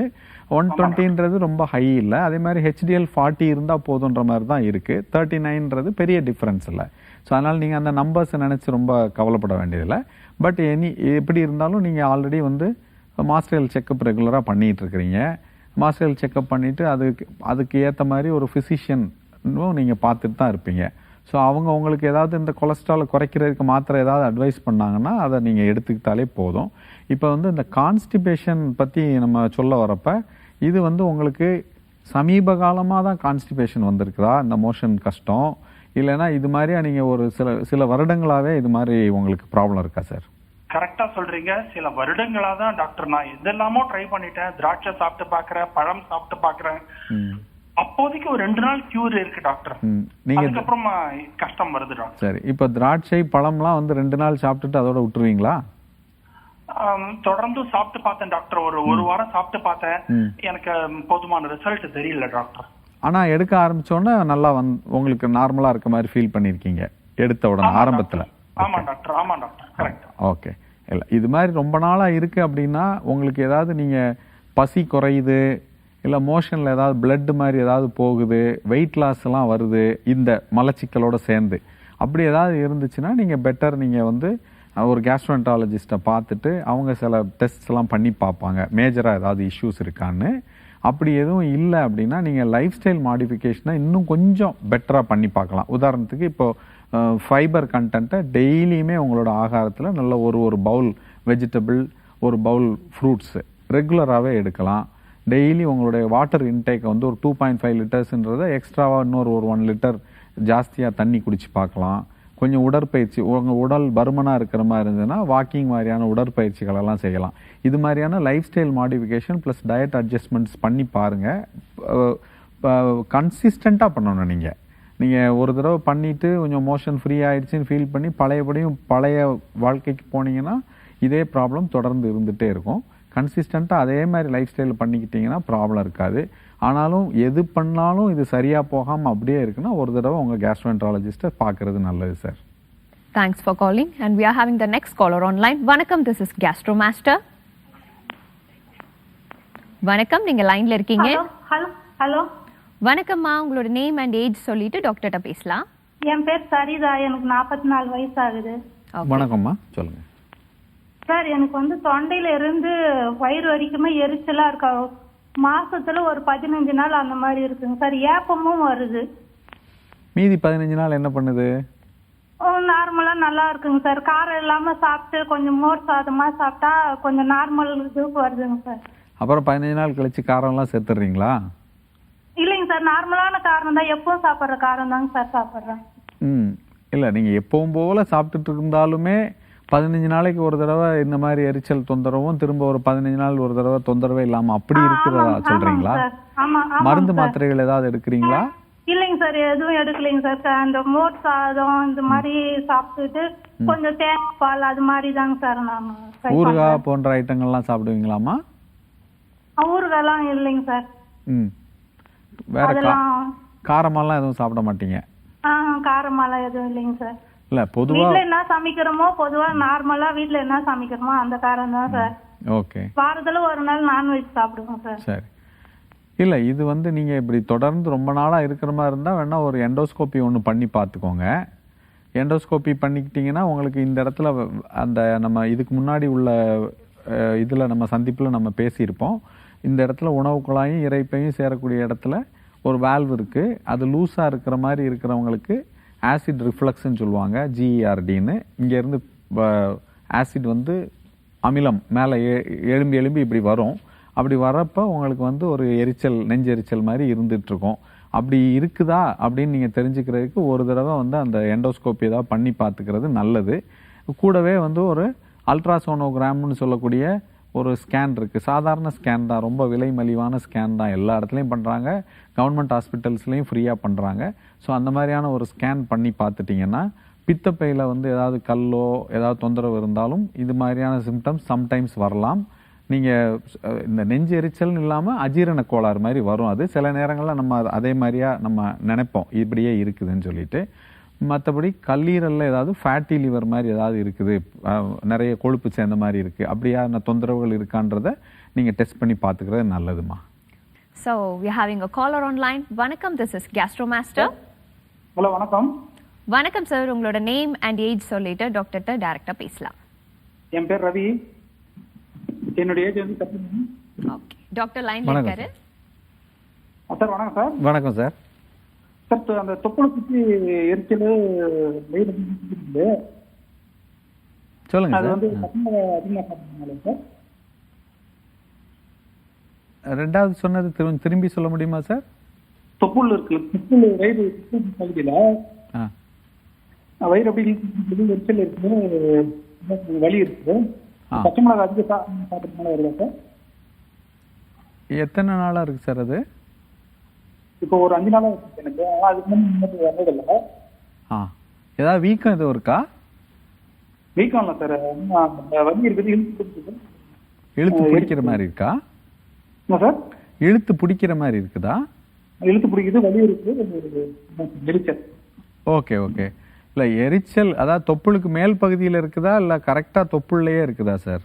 120ன்றது ரொம்ப ஹை இல்லை. அதே மாதிரி ஹெச்டிஎல் 40 இருந்தால் போதுன்ற மாதிரி தான் இருக்குது. 39ன்றது பெரிய டிஃப்ரென்ஸ் இல்லை. ஸோ அதனால் நீங்கள் அந்த நம்பர்ஸை நினச்சி ரொம்ப கவலைப்பட வேண்டியதில்லை. பட் எப்படி இருந்தாலும் நீங்கள் ஆல்ரெடி வந்து மாஸ்டர் ஹெல்த் செக்கப் ரெகுலராக பண்ணிகிட்டு இருக்கிறீங்க. மாஸ்டர் ஹெல்த் செக்கப் பண்ணிவிட்டு அதுக்கு ஏற்ற மாதிரி ஒரு ஃபிசிஷியனும் நீங்கள் பார்த்துட்டு தான் இருப்பீங்க. ஸோ அவங்க உங்களுக்கு ஏதாவது இந்த கொலஸ்ட்ராலை குறைக்கிறதுக்கு மாத்திரை ஏதாவது அட்வைஸ் பண்ணாங்கன்னா அதை நீங்கள் எடுத்துக்கிட்டாலே போதும். இப்போ வந்து இந்த கான்ஸ்டிபேஷன் பற்றி நம்ம சொல்ல வரப்ப இது வந்து உங்களுக்கு சமீப காலமாக தான் கான்ஸ்டிபேஷன் வந்திருக்குதா இந்த மோஷன் கஷ்டம், இல்லைன்னா இது மாதிரியா நீங்கள் ஒரு சில வருடங்களாகவே இது மாதிரி உங்களுக்கு ப்ராப்ளம் இருக்கா சார்? கரெக்டா சொல்றீங்க. சில வருடங்களா தான் டாக்டர் நான் இதெல்லாமோ ட்ரை பண்ணிட்டேன். திராட்சை சாப்பிட்டு பாக்குறேன், பழம் சாப்பிட்டு பாக்குறேன். அப்போதைக்கு ஒரு 2 நாள் கியூர் இருக்கு டாக்டர். அதுக்கப்புறமா கஷ்டம் வருது டாக்டர். சரி. இப்போ திராட்சை பழம்லாம் வந்து 2 நாள் சாப்பிட்டுட்டு அதோட விட்டுருவீங்களா? தொடர்ந்து சாப்பிட்டு பார்த்தேன் டாக்டர். ஒரு வாரம் சாப்பிட்டு பார்த்தேன். எனக்கு போதுமான ரிசல்ட் தெரியல டாக்டர். ஆனா எடுக்க ஆரம்பிச்சோன்னா நல்லா உங்களுக்கு நார்மலா இருக்க மாதிரி ஃபீல் பண்ணிருக்கீங்க எடுத்த உடனே ஆரம்பத்துல? ஆமா டாக்டர். ஆமா டாக்டர். கரெக்ட். ஓகே. இல்ல இது மாதிரி ரொம்ப நாளா இருக்கு அப்படின்னா உங்களுக்கு ஏதாவது நீங்க பசி குறையுது, இல்லை மோஷனில் ஏதாவது பிளட் மாதிரி ஏதாவது போகுது, வெயிட் லாஸ் எல்லாம் வருது இந்த மலச்சிக்கலோட சேர்ந்து, அப்படி ஏதாவது இருந்துச்சுன்னா நீங்கள் பெட்டர் நீங்கள் வந்து ஒரு கேஸ்ட்ரோஎன்ட்ராலஜிஸ்ட்டை பார்த்துட்டு அவங்க சில டெஸ்ட்ஸ் எல்லாம் பண்ணி பார்ப்பாங்க மேஜராக ஏதாவது இஷ்யூஸ் இருக்கான்னு. அப்படி எதுவும் இல்லை அப்படின்னா நீங்கள் லைஃப் ஸ்டைல் மாடிஃபிகேஷனை இன்னும் கொஞ்சம் பெட்டராக பண்ணி பார்க்கலாம். உதாரணத்துக்கு இப்போது ஃபைபர் கண்டென்ட்டை டெய்லியுமே உங்களோட ஆகாரத்தில் நல்ல ஒரு பவுல் வெஜிடபிள், ஒரு பவுல் ஃப்ரூட்ஸு ரெகுலராகவே எடுக்கலாம். டெய்லி உங்களுடைய வாட்டர் இன்டேக்கை வந்து ஒரு 2.5 லிட்டர்ஸ்ன்றதை எக்ஸ்ட்ராவாக இன்னொரு 1 லிட்டர் ஜாஸ்தியாக தண்ணி குடிச்சு பார்க்கலாம். கொஞ்சம் உடற்பயிற்சி, உங்கள் உடல் பருமனாக இருக்கிற மாதிரி இருந்ததுன்னா வாக்கிங் மாதிரியான உடற்பயிற்சிகளெல்லாம் செய்யலாம். இது மாதிரியான life style modification plus diet adjustments பண்ணி பாருங்கள். கன்சிஸ்டண்ட்டாக பண்ணணும். நீங்கள் ஒரு தடவை பண்ணிவிட்டு கொஞ்சம் மோஷன் ஃப்ரீ ஆகிடுச்சின்னு ஃபீல் பண்ணி பழைய வாழ்க்கைக்கு போனீங்கன்னா இதே ப்ராப்ளம் தொடர்ந்து இருந்துகிட்டே இருக்கும். கன்சிஸ்டண்ட்டாக அதே மாதிரி லைஃப் ஸ்டைல் பண்ணிக்கிட்டிங்கன்னா ப்ராப்ளம் இருக்காது. ஆனாலும் எது பண்ணாலும் இது சரியாக போகாமல் அப்படியே இருக்குன்னா ஒரு தடவை உங்கள் கேஸ்ட்ரோஎன்ட்ராலஜிஸ்ட்டை பார்க்குறது நல்லது sir. Thanks for calling and we are having the next caller online. வணக்கம், this is Gastro Master. வணக்கம், நீங்க லைன்ல இருக்கீங்க. ஹலோ. வணக்கம்மா, உங்களோட நேம் அண்ட் ஏஜ் சொல்லிட்டு டாக்டர்கிட்ட பேசலாம். என் பேர் சரிதா, எனக்கு 44 வயசு ஆகுது. வணக்கம்மா, சொல்லுங்க சார். எனக்கு வந்து தொண்டையில இருந்து வயிறு வரைக்குமே எரிச்சலா இருக்கா. மாசத்துல ஒரு 15 நாள் அந்த மாதிரி இருக்குங்க சார். ஏப்பமும் வருது. மீதி 15 நாள் என்ன பண்ணுது? நார்மலா நல்லா இருக்குங்க சார். காரம் இல்லாம சாப்பிட்டு கொஞ்சம் மோர் சாதமா சாப்பிட்டா கொஞ்சம் நார்மல் இதுக்கு வருதுங்க சார். அப்புறம் 15 நாள் கழிச்சு காரம்லாம் சேர்த்துடுறீங்களா? இல்லைங்க சார், நார்மலான காரம் தான். எப்பவும் சாப்பிட்ற காரம் தாங்க சார் சாப்பிட்றேன். இல்லை, நீங்கள் எப்பவும் போல சாப்பிட்டுட்டு இருந்தாலுமே 15 நாளைக்கு ஒரு தடவை இந்த மாதிரி எரிச்சல் தொந்தரவும் திரும்ப ஒரு 15 நாள் ஒரு தடவை தொந்தரவே இல்லாம அப்படி இருக்கிறதா சொல்றீங்களா? மருந்து மாத்திரைகள் ஏதாவது எடுக்கிறீங்களா? இல்லைங்க சார், எதுவும் எடுக்கலைங்க சார். அந்த மோர் சாதம் இந்த மாதிரி சாப்பிட்டுட்டு கொஞ்சம் தேங்காய் பால் அது மாதிரி தாங்க சார். நான் ஊறுகாய் போன்ற ஐட்டங்கள்லாம் சாப்பிடுவீங்களாமா? ஊறுகாய்லாம் இல்லைங்க சார். வேற காரமெல்லாம் எதுவும் சாப்பிட மாட்டீங்க? காரமெல்லாம் எதுவும் இல்லைங்க சார். இல்ல, பொதுவா வீட்ல என்ன சமைக்கிறோமோ பொதுவா நார்மலா வீட்ல என்ன சமைக்கிறோமோ அந்த காரம் தான் சார். ஓகே. வாரத்துல ஒரு நாள் நான்வெஜ் சாப்பிடுவோம் சார். சரி. இல்ல, இது வந்து நீங்க இப்படி தொடர்ந்து ரொம்ப நாளா இருக்கிற மாதிரி இருந்தா வேணா ஒரு எண்டோஸ்கோபி ஒன்று பண்ணி பார்த்துக்கோங்க. எண்டோஸ்கோபி பண்ணிக்கிட்டீங்கன்னா உங்களுக்கு இந்த இடத்துல அந்த நம்ம இதுக்கு முன்னாடி உள்ள இதில் நம்ம சந்திப்பில் நம்ம பேசியிருப்போம். இந்த இடத்துல உணவு குழாயும் இரைப்பையும் சேரக்கூடிய இடத்துல ஒரு வால்வ் இருக்குது. அது லூஸாக இருக்கிற மாதிரி இருக்கிறவங்களுக்கு ஆசிட் ரிஃப்ளக்ஸ்ன்னு சொல்லுவாங்க, ஜிஇஆர்டின்னு. இங்கேருந்து ஆசிட் வந்து அமிலம் மேலே எழும்பி எழும்பி இப்படி வரும். அப்படி வரப்போ உங்களுக்கு வந்து ஒரு எரிச்சல், நெஞ்செரிச்சல் மாதிரி இருந்துகிட்ருக்கும். அப்படி இருக்குதா அப்படின்னு நீங்கள் தெரிஞ்சுக்கிறதுக்கு ஒரு தடவை வந்து அந்த எண்டோஸ்கோப்பி ஏதாவது பண்ணி பார்த்துக்கிறது நல்லது. கூடவே வந்து ஒரு அல்ட்ராசோனோகிராம்னு சொல்லக்கூடிய ஒரு ஸ்கேன் இருக்குது. சாதாரண ஸ்கேன் தான், ரொம்ப விலை மலிவான ஸ்கேன் தான். எல்லா இடத்துலையும் பண்ணுறாங்க, கவர்மெண்ட் ஹாஸ்பிட்டல்ஸ்லேயும் ஃப்ரீயாக பண்ணுறாங்க. ஸோ அந்த மாதிரியான ஒரு ஸ்கேன் பண்ணி பார்த்துட்டிங்கன்னா பித்தப்பையில் வந்து ஏதாவது கல்லோ ஏதாவது தொந்தரவு இருந்தாலும் இது மாதிரியான சிம்டம்ஸ் சம்டைம்ஸ் வரலாம். நீங்கள் இந்த நெஞ்சு எரிச்சல்னு இல்லாமல் அஜீரண கோளாறு மாதிரி வரும். அது சில நேரங்களில் நம்ம அதே மாதிரியா நம்ம நினைப்போம் இப்படியே இருக்குதுன்னு சொல்லிட்டு. மற்றபடி கல்லீரலில் ஏதாவது ஃபேட்டி லிவர் மாதிரி ஏதாவது இருக்குது, நிறைய கொழுப்பு சேர்ந்த மாதிரி இருக்குது, அப்படியான தொந்தரவுகள் இருக்கான்றதை நீங்கள் டெஸ்ட் பண்ணி பார்த்துக்கிறது நல்லதுமா. So we are having a caller online. வணக்கம், this is Gastromaster. ஹலோ, வணக்கம். வணக்கம் சார், உங்களோட நேம் அண்ட் ஏஜ் சொல்லிட்டு டாக்டர்கிட்ட டைரக்டா பேசலாம். என் பேர் ரவி. என்னுடைய ஏஜ் வந்து 30. ஓகே, டாக்டர் லைன்ல இருக்காரு. சார் வணக்கம் சார். வணக்கம் சார். சார், அந்த தொப்புளை சுற்றி எரிச்சல் சொல்லுங்க அது சார். வந்து அதிகமாக சாப்பிட்றதுனால சார். ரெண்டாவது சொன்னது திரும்பி சொல்ல முடியுமா சார்? தொப்புள் இருக்கு, தொப்புள் வயிறு பகுதியில் வயிறு அப்படி எரிச்சல் இருக்கு, வலி இருக்கு. பச்சை மிளகா அதிக சாப்பிட்றதுனால வருதா சார்? எத்தனை நாளாக இருக்குது சார் அது? இப்போ ஒரு 5 நாளாக இருக்கு எனக்கு. அதுக்கு முன்னாடி வந்ததில்லை. ஏதாவது வீக்கம் எதுவும் இருக்கா? வீக்கம் இல்லை சார், வலி இருக்குது, இழுத்து பிடிக்கிற மாதிரி இருக்கா? என்ன சார்? இழுத்து பிடிக்கிற மாதிரி இருக்குதா? இழுத்து பிடிக்குது, வலி இருக்கு, எரிச்சல். Okay okay. இல்லை எரிச்சல் அதாவது தொப்புளுக்கு மேல் பகுதியில் இருக்குதா இல்லை கரெக்டாக தொப்புள்ளையே இருக்குதா சார்?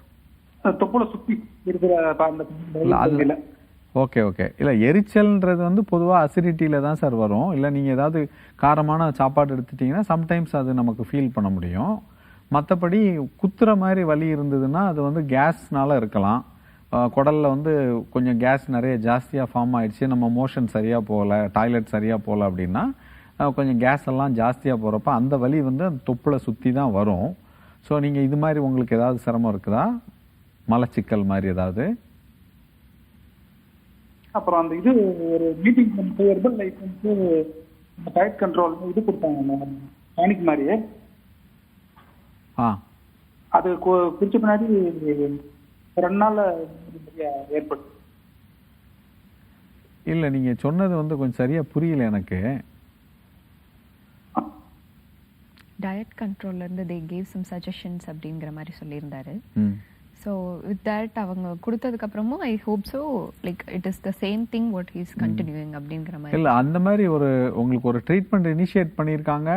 தொப்புளை சுற்றி இருக்கிற. Okay okay. இல்லை எரிச்சல்ன்றது வந்து பொதுவாக அசிடிட்டியில் தான் சார் வரும். இல்லை நீங்கள் ஏதாவது காரமான சாப்பாடு எடுத்துட்டிங்கன்னா சம்டைம்ஸ் அது நமக்கு ஃபீல் பண்ண முடியும். மற்றபடி குத்துற மாதிரி வலி இருந்ததுன்னா அது வந்து கேஸ்னால இருக்கலாம். குடலில் வந்து கொஞ்சம் கேஸ் நிறைய ஜாஸ்தியாக ஃபார்ம் ஆயிடுச்சு, நம்ம மோஷன் சரியாக போகல, டாய்லெட் சரியாக போகல அப்படின்னா கொஞ்சம் கேஸ் எல்லாம் ஜாஸ்தியாக போகிறப்ப அந்த வலி வந்து அந்த தொப்புளை சுற்றி தான் வரும். ஸோ நீங்கள் இது மாதிரி உங்களுக்கு ஏதாவது சிரமம் இருக்குதா, மலச்சிக்கல் மாதிரி ஏதாவது? அப்புறம் அந்த இது ஒரு மீட்டிங் ஹெர்பல் லைஃப் வந்து டயட் கண்ட்ரோல் இது கொடுத்தாங்க டானிக் மாதிரியே. அது குடிச்ச பின்னாடி 2 நாள்ல ஏற்பட்டு. இல்லை நீங்கள் சொன்னது வந்து கொஞ்சம் சரியாக புரியல எனக்கு. டயட் கண்ட்ரோல்ல இருந்து they gave some suggestions அப்படிங்கிற மாதிரி சொல்லியிருந்தாரு. ஸோ வித் தட் அவங்க கொடுத்ததுக்கு அப்புறமும் I hope so like it is the same thing what he's continuing அப்படிங்கிற மாதிரி. இல்லை அந்த மாதிரி ஒரு உங்களுக்கு ஒரு ட்ரீட்மெண்ட் இனிஷியேட் பண்ணியிருக்காங்க.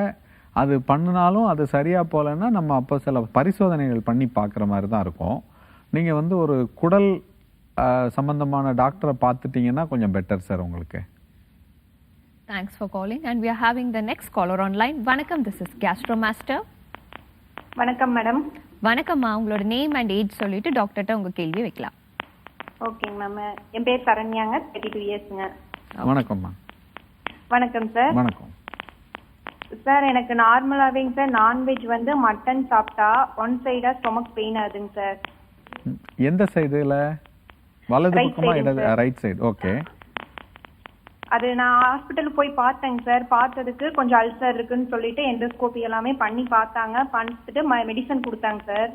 அது பண்ணினாலும் அது சரியாக போகலன்னா நம்ம அப்போ சில பரிசோதனைகள் பண்ணி பார்க்குற மாதிரி தான் இருக்கும். நீங்கள் வந்து ஒரு குடல் சம்பந்தமான டாக்டரை பார்த்துட்டிங்கன்னா கொஞ்சம் பெட்டர் சார் உங்களுக்கு. Thanks for calling and we are having the next caller online. வணக்கம், this is Gastromaster. வணக்கம் மேடம். வணக்கம்மா, உங்களோட நேம் அண்ட் ஏஜ் சொல்லிட்டு டாக்டர்கிட்ட உங்க கேள்வி வைக்கலாம். ஓகேங்க மேம். என் பேர் சரண்யாங்க, 32 இயர்ஸ்ங்க. வணக்கம்மா. வணக்கம் சார். வணக்கம் சார், எனக்கு நார்மலாவேங்க சார் நான்வெஜ் வந்து மட்டன் சாப்பிட்டா ஒன் சைடா ஸ்டொமக் பெயின் ஆகுதுங்க சார். எந்த சைடுல? வலது பக்கமா இடது? Right side. ஓகே. அது நான் ஹாஸ்பிட்டலுக்கு போய் பார்த்தேங்க சார். பார்த்ததுக்கு கொஞ்சம் அல்சர் இருக்குன்னு சொல்லிட்டு எண்டோஸ்கோபி எல்லாமே பண்ணி பார்த்தாங்க. பார்த்துட்டு மெடிசன் கொடுத்தாங்க சார்.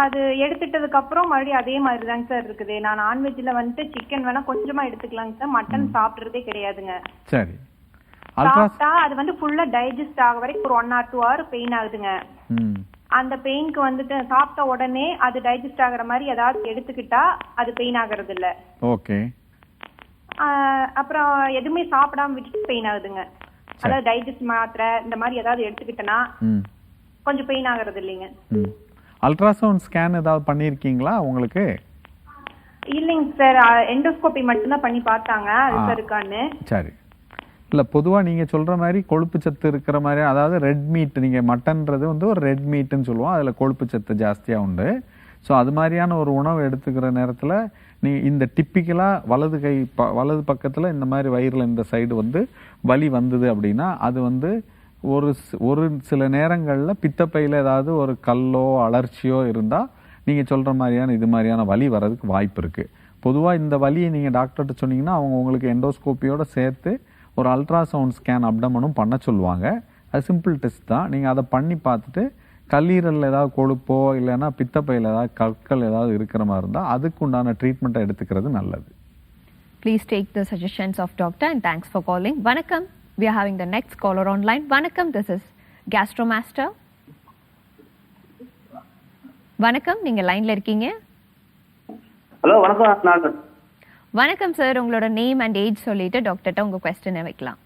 அது எடுத்துட்டதுக்கு அப்புறம் மறுபடியும் அதே மாதிரி தாங்க சார் இருக்குது. நான் நான்வெஜ்ல வந்துட்டு சிக்கன் வேணா கொஞ்சமா எடுத்துக்கலாங்க சார், மட்டன் சாப்பிடுறதே கிடையாதுங்க. சரி. சாப்பிட்டா அது வந்து ஃபுல்லா டைஜஸ்ட் ஆக வரைக்கும் ஒரு 1 or 2 hour பெயின் ஆகுதுங்க. அந்த பெயினுக்கு வந்துட்டு சாப்பிட்ட உடனே அது டைஜஸ்ட் ஆகுற மாதிரி ஏதாவது எடுத்துக்கிட்டா அது பெயின் ஆகுறது இல்ல. ஓகே. அப்புறம் எதுவுமே சாப்பிடாம விட்டு பெயின் ஆகுதுங்க. அதாவது டைஜஸ்ட் மாத்திரை இந்த மாதிரி ஏதாவது எடுத்துக்கிட்டனா கொஞ்சம் பெயின் ஆகுறது இல்லைங்க. அல்ட்ராசவுண்ட் ஸ்கேன் ஏதாவது பண்ணிருக்கீங்களா உங்களுக்கு? இல்லைங்க சார், எண்டோஸ்கோபி மட்டும் தான் பண்ணி பார்த்தாங்க அல்சர் இருக்கான்னு. சரி. இல்லை பொதுவாக நீங்கள் சொல்கிற மாதிரி கொழுப்பு சத்து இருக்கிற மாதிரி, அதாவது ரெட் மீட், நீங்கள் மட்டன்றது வந்து ஒரு ரெட் மீட்டுன்னு சொல்லுவோம், அதில் கொழுப்பு சத்து ஜாஸ்தியாக உண்டு. ஸோ அது மாதிரியான ஒரு உணவு எடுத்துக்கிற நேரத்தில் நீ இந்த டிப்பிக்கலாக வலது பக்கத்தில் இந்த மாதிரி வயிறில் இந்த சைடு வந்து வலி வந்தது அப்படின்னா அது வந்து ஒரு சில நேரங்களில் பித்தப்பையில் ஏதாவது ஒரு கல்லோ அலர்ச்சியோ இருந்தால் நீங்கள் சொல்கிற மாதிரியான இது மாதிரியான வலி வர்றதுக்கு வாய்ப்பு இருக்குது. பொதுவாக இந்த வலியை நீங்கள் டாக்டர்கிட்ட சொன்னீங்கன்னா அவங்க உங்களுக்கு எண்டோஸ்கோப்பியோடு சேர்த்து ஒரு அல்ட்ராசவுண்ட் ஸ்கேன் அப்டமனும் பண்ண சொல்லுவாங்க. அது சிம்பிள் டெஸ்ட் தான். நீங்கள் அதை பண்ணி பார்த்துட்டு கல்லீரலில் ஏதாவது கொழுப்போ இல்லைன்னா பித்தப்பையில் ஏதாவது கற்கள் ஏதாவது இருக்கிற மாதிரி இருந்தால் அதுக்கு உண்டான ட்ரீட்மெண்ட்டை எடுத்துக்கிறது நல்லது. Please take the suggestions of doctor and thanks for calling. Vanakkam, we are having the next caller online. Vanakkam, this is Gastromaster. வணக்கம், நீங்க லைன்ல இருக்கீங்க. ஹலோ வணக்கம். வணக்கம் சார், உங்களோட நேம் அண்ட் ஏஜ் சொல்லிட்டு டாக்டர்கிட்ட உங்க கொஸ்டினை வைக்கலாம்.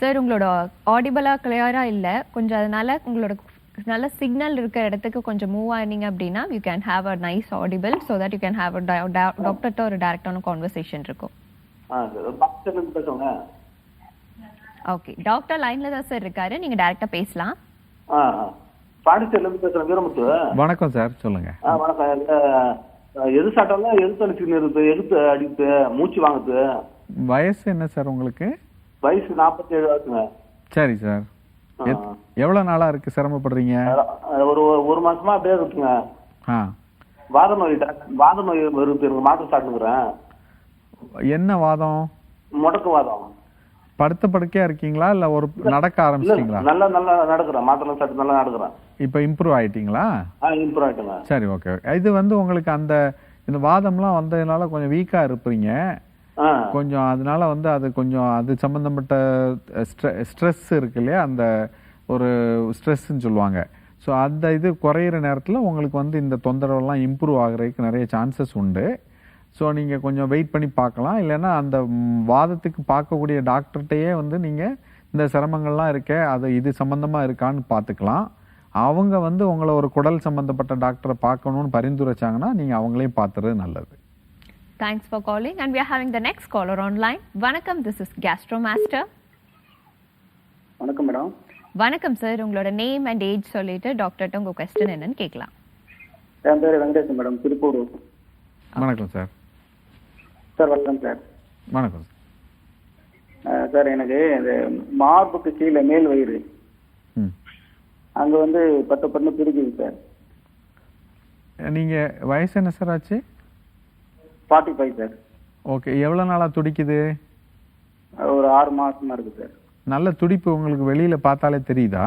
சார் உங்களோட ஆடிபிளா கிளியரா இல்ல, கொஞ்சம் அதனால உங்களோட நல்ல சிக்னல் இருக்கிற இடத்துக்கு கொஞ்சம் மூவ் ஆனீங்க அப்படின்னா you can have a nice audible so that you can have a டாக்டர்கிட்ட ஒரு டைரக்டான கான்வர்சேஷன் இருக்கும். ஓகே, டாக்டர் லைன்ல தான் சார் இருக்காரு, நீங்க டைரக்டா பேசலாம். வணக்கம் சார், சொல்லுங்க. வணக்கம். எது சாப்பிட்டாலும் எதுத்து அடிக்குது, மூச்சு வாங்குது. வயசு என்ன சார் உங்களுக்கு? வயசு 47 ஆகுதுங்க. சரி சார், எவ்வளவு நாளா இருக்கு சிரமப்படுறீங்க? ஒரு மாசமா அப்படியே இருக்குங்க. வாத நோய் வருது, எனக்கு மாத்திரை சாப்பிட்டுக்கிறேன். என்ன வாதம்? முடக்கு வாதம். படுத்த படுக்கையா இருக்கீங்களா இல்ல ஒரு நடக்க ஆரம்பிச்சிட்டீங்களா? நல்லா நடக்கிறேன், மாத்திரை சாப்பிட்டு நல்லா நடக்கிறேன். இப்ப இம்ப்ரூவ் ஆயிட்டீங்களா? இம்ப்ரூவ் ஆயிட்டுங்க. சரி, ஓகே. இது வந்து உங்களுக்கு இந்த வாதம்லாம் வந்ததுனால கொஞ்சம் வீக்கா இருப்பீங்க கொஞ்சம், அதனால வந்து அது சம்பந்தப்பட்ட ஸ்ட்ரெஸ் இருக்கு இல்லையா, அந்த ஒரு ஸ்ட்ரெஸ்ன்னு சொல்லுவாங்க. ஸோ அந்த இது குறையிற நேரத்தில் உங்களுக்கு வந்து இந்த தொந்தரவெல்லாம் இம்ப்ரூவ் ஆகிறதுக்கு நிறைய சான்சஸ் உண்டு. ஸோ நீங்கள் கொஞ்சம் வெயிட் பண்ணி பார்க்கலாம். இல்லைன்னா அந்த வாதத்துக்கு பார்க்கக்கூடிய டாக்டர்கிட்டையே வந்து நீங்கள் இந்த சிரமங்கள்லாம் இது சம்மந்தமாக இருக்கான்னு பார்த்துக்கலாம். அவங்க வந்து உங்களை ஒரு குடல் சம்மந்தப்பட்ட டாக்டரை பார்க்கணும்னு பரிந்துரைச்சாங்கன்னா நீங்கள் அவங்களையும் பார்த்துறது நல்லது. Thanks for calling and we are having the next caller online. Vanakkam, this is Gastromaster. வணக்கம் மேடம். வணக்கம் சார், உங்களோட நேம் அண்ட் ஏஜ் சொல்லிட்டு டாக்டர்கிட்ட உங்க கொஸ்டின் என்னன்னு கேட்கலாம். என் பேர் வெங்கடேசன் மேடம், திருப்பூர். வணக்கம் சார். சார் வணக்கம் சார். வணக்கம் சார், எனக்கு இந்த மார்புக்கு கீழே மேல் வயிறு அங்க வந்து பட்டு பிடிக்குது சார். நீங்க வயசு என்ன சார் ஆச்சு? 45 சார். ஓகே, எவ்வளவு நாளா துடிக்குது? ஒரு 6 மாசமா இருக்கு சார். நல்ல துடிப்பு உங்களுக்கு வெளியில பார்த்தாலே தெரியுதா?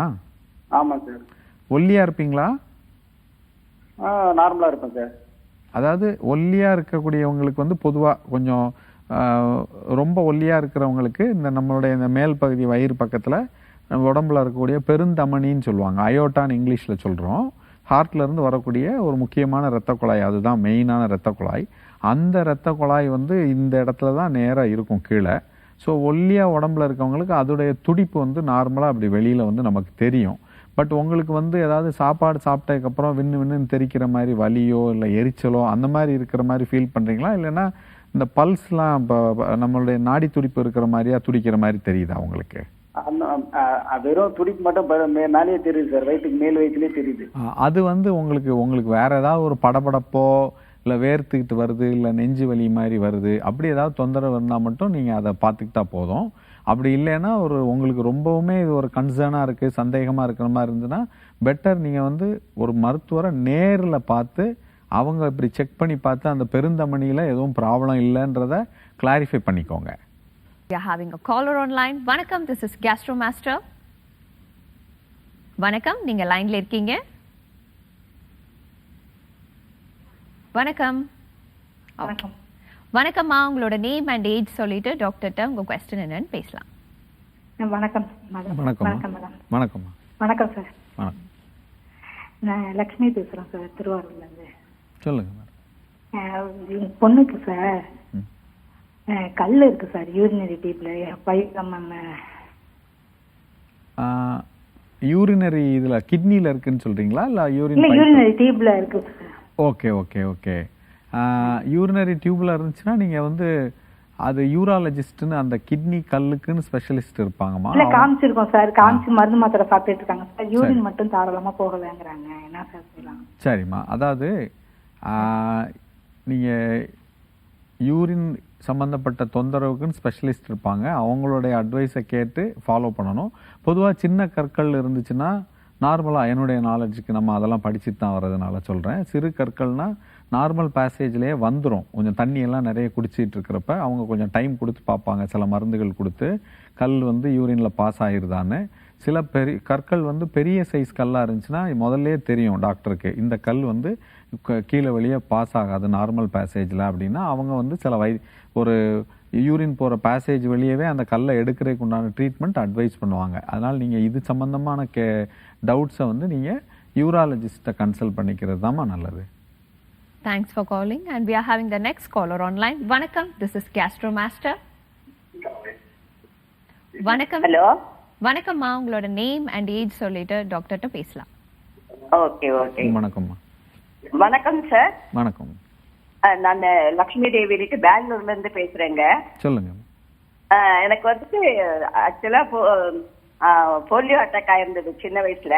ஆமா சார். ஒல்லியா இருப்பீங்களா? நார்மலா இருப்பேன் சார். அதாவது ஒல்லியா இருக்கக்கூடியவங்களுக்கு வந்து பொதுவா கொஞ்சம் ரொம்ப ஒல்லியா இருக்கிறவங்களுக்கு இந்த நம்மளுடைய இந்த மேல் பகுதி வயிறு பக்கத்துல உடம்புல இருக்கக்கூடிய பெருந்தமனின்னு சொல்லுவாங்க, அயோட்டான்னு இங்கிலீஷ்ல சொல்றோம். ஹார்ட்ல இருந்து வரக்கூடிய ஒரு முக்கியமான இரத்த குழாய், அதுதான் மெயினான இரத்த குழாய். அந்த இரத்த குழாய் வந்து இந்த இடத்துல தான் நேரா இருக்கும் கீழே. ஸோ ஒல்லியா உடம்புல இருக்கவங்களுக்கு அதோடைய துடிப்பு வந்து நார்மலா அப்படி வெளியில வந்து நமக்கு தெரியும். பட் உங்களுக்கு வந்து ஏதாவது சாப்பாடு சாப்பிட்டதுக்கப்புறம் வின்னு தெரிக்கிற மாதிரி வலியோ இல்லை எரிச்சலோ அந்த மாதிரி இருக்கிற மாதிரி ஃபீல் பண்றீங்களா? இல்லைன்னா இந்த பல்ஸ்லாம் நம்மளுடைய நாடி துடிப்பு இருக்கிற மாதிரியா துடிக்கிற மாதிரி தெரியுதா உங்களுக்கு? வெறும் துடிப்பு மட்டும் மேலேயே தெரியுது சார், வயிற்றுக்கு மேல் வயிற்றுலேயே தெரியுது. அது வந்து உங்களுக்கு வேற ஏதாவது ஒரு படபடப்போ இல்லை வேர்த்துக்கிட்டு வருது இல்லை நெஞ்சு வலி மாதிரி வருது, அப்படி ஏதாவது தொந்தரவு இருந்தால் மட்டும் நீங்கள் அதை பார்த்துக்கிட்டா போதும். அப்படி இல்லைன்னா உங்களுக்கு ரொம்பவுமே இது ஒரு கன்சர்னாக இருக்குது, சந்தேகமாக இருக்கிற மாதிரி இருந்ததுன்னா பெட்டர் நீங்கள் வந்து ஒரு மருத்துவரை நேரில் பார்த்து அவங்க இப்படி செக் பண்ணி பார்த்து அந்த பெருந்தமணியில் எதுவும் ப்ராப்ளம் இல்லைன்றத கிளாரிஃபை பண்ணிக்கோங்க. We are having a caller online. Vanakkam, this is Gastromaster. வணக்கம், நீங்க லைன்ல இருக்கீங்க. வணக்கம். வணக்கம். வணக்கம்மா, உங்களோட நேம் அண்ட் ஏஜ் சொல்லிட்டு டாக்டர்கிட்ட உங்க கொஸ்டின் என்னன்னு பேசலாம். வணக்கம் மேடம். வணக்கம் மேடம். வணக்கம். வணக்கம் சார். வணக்கம். நான் லக்ஷ்மி பேசுறேன் சார், திருவாரூர்ல இருந்து. சொல்லுங்க மேடம். பொண்ணுக்கு சார் கல் இருக்கு சார், யூரினரி டியூப்ல 5 mm. யூரினரி இதுல கிட்னில இருக்குன்னு சொல்றீங்களா இல்ல யூரினரி டியூப்ல இருக்கு sir? Okay okay okay. Urinary டியூப்ல இருந்துச்சுன்னா நீங்க வந்து அது யூராலஜிஸ்ட்னு அந்த கிட்னி கல்லுக்குன்னு ஸ்பெஷலிஸ்ட் இருப்பாங்கம்மா. இல்ல காமிச்சிருக்கோம் சார், காமிச்சு மருந்து மாத்திரை சாப்பிட்டுட்டு இருக்காங்க சார். யூரின் மட்டும் தாராளமா போகலங்கிறாங்க, என்ன சார் செய்யலாம்? சரிம்மா, அதாவது நீங்கள் யூரின் சம்மந்தப்பட்ட தொந்தரவுக்குன்னு ஸ்பெஷலிஸ்ட் இருப்பாங்க, அவங்களுடைய அட்வைஸை கேட்டு ஃபாலோ பண்ணணும். பொதுவாக சின்ன கற்கள் இருந்துச்சுன்னா நார்மலாக என்னுடைய நாலேஜுக்கு நம்ம அதெல்லாம் படிச்சுட்டு தான் வர்றதுனால சொல்கிறேன். சிறு கற்கள்னால் நார்மல் பேசேஜ்லேயே வந்துடும். கொஞ்சம் தண்ணியெல்லாம் நிறைய குடிச்சிட்டு இருக்கிறப்ப அவங்க கொஞ்சம் டைம் கொடுத்து பார்ப்பாங்க, சில மருந்துகள் கொடுத்து கல் வந்து யூரினில் பாஸ் ஆகிருதான்னு. சில பெரிய கற்கள் வந்து பெரிய சைஸ் கல்லாக இருந்துச்சுன்னா முதல்லே தெரியும் டாக்டருக்கு, இந்த கல் வந்து கீழே வெளியே பாஸ் ஆகாது நார்மல் பேசேஜில் அப்படின்னா அவங்க வந்து சில ஒரு யூரின் போகிற பேசேஜ் வெளியவே அந்த கல்லை எடுக்கிறதுக்கு உண்டான ட்ரீட்மெண்ட் அட்வைஸ் பண்ணுவாங்க. அதனால் நீங்கள் இது சம்மந்தமான டவுட்ஸை வந்து நீங்கள் யூராலஜிஸ்ட்டை கன்சல்ட் பண்ணிக்கிறது தான்மா நல்லது. Thanks for calling and we are having the next caller online. வணக்கம், this is Gastro Master. வணக்கம். ஹலோ, வணக்கம்மா, உங்களோட நேம் அண்ட் ஏஜ் சொல்லிட்டு டாக்டர்கிட்ட பேசலாம். Okay okay. வணக்கம்மா. வணக்கம் சார். வணக்கம். நான் லக்ஷ்மி தேவி பெங்களூர்ல இருந்து பேசுறேங்க. சொல்லுங்க. எனக்கு வந்துட்டு ஆக்சுவலா போலியோ அட்டாக் ஆயிருந்தது சின்ன வயசுல.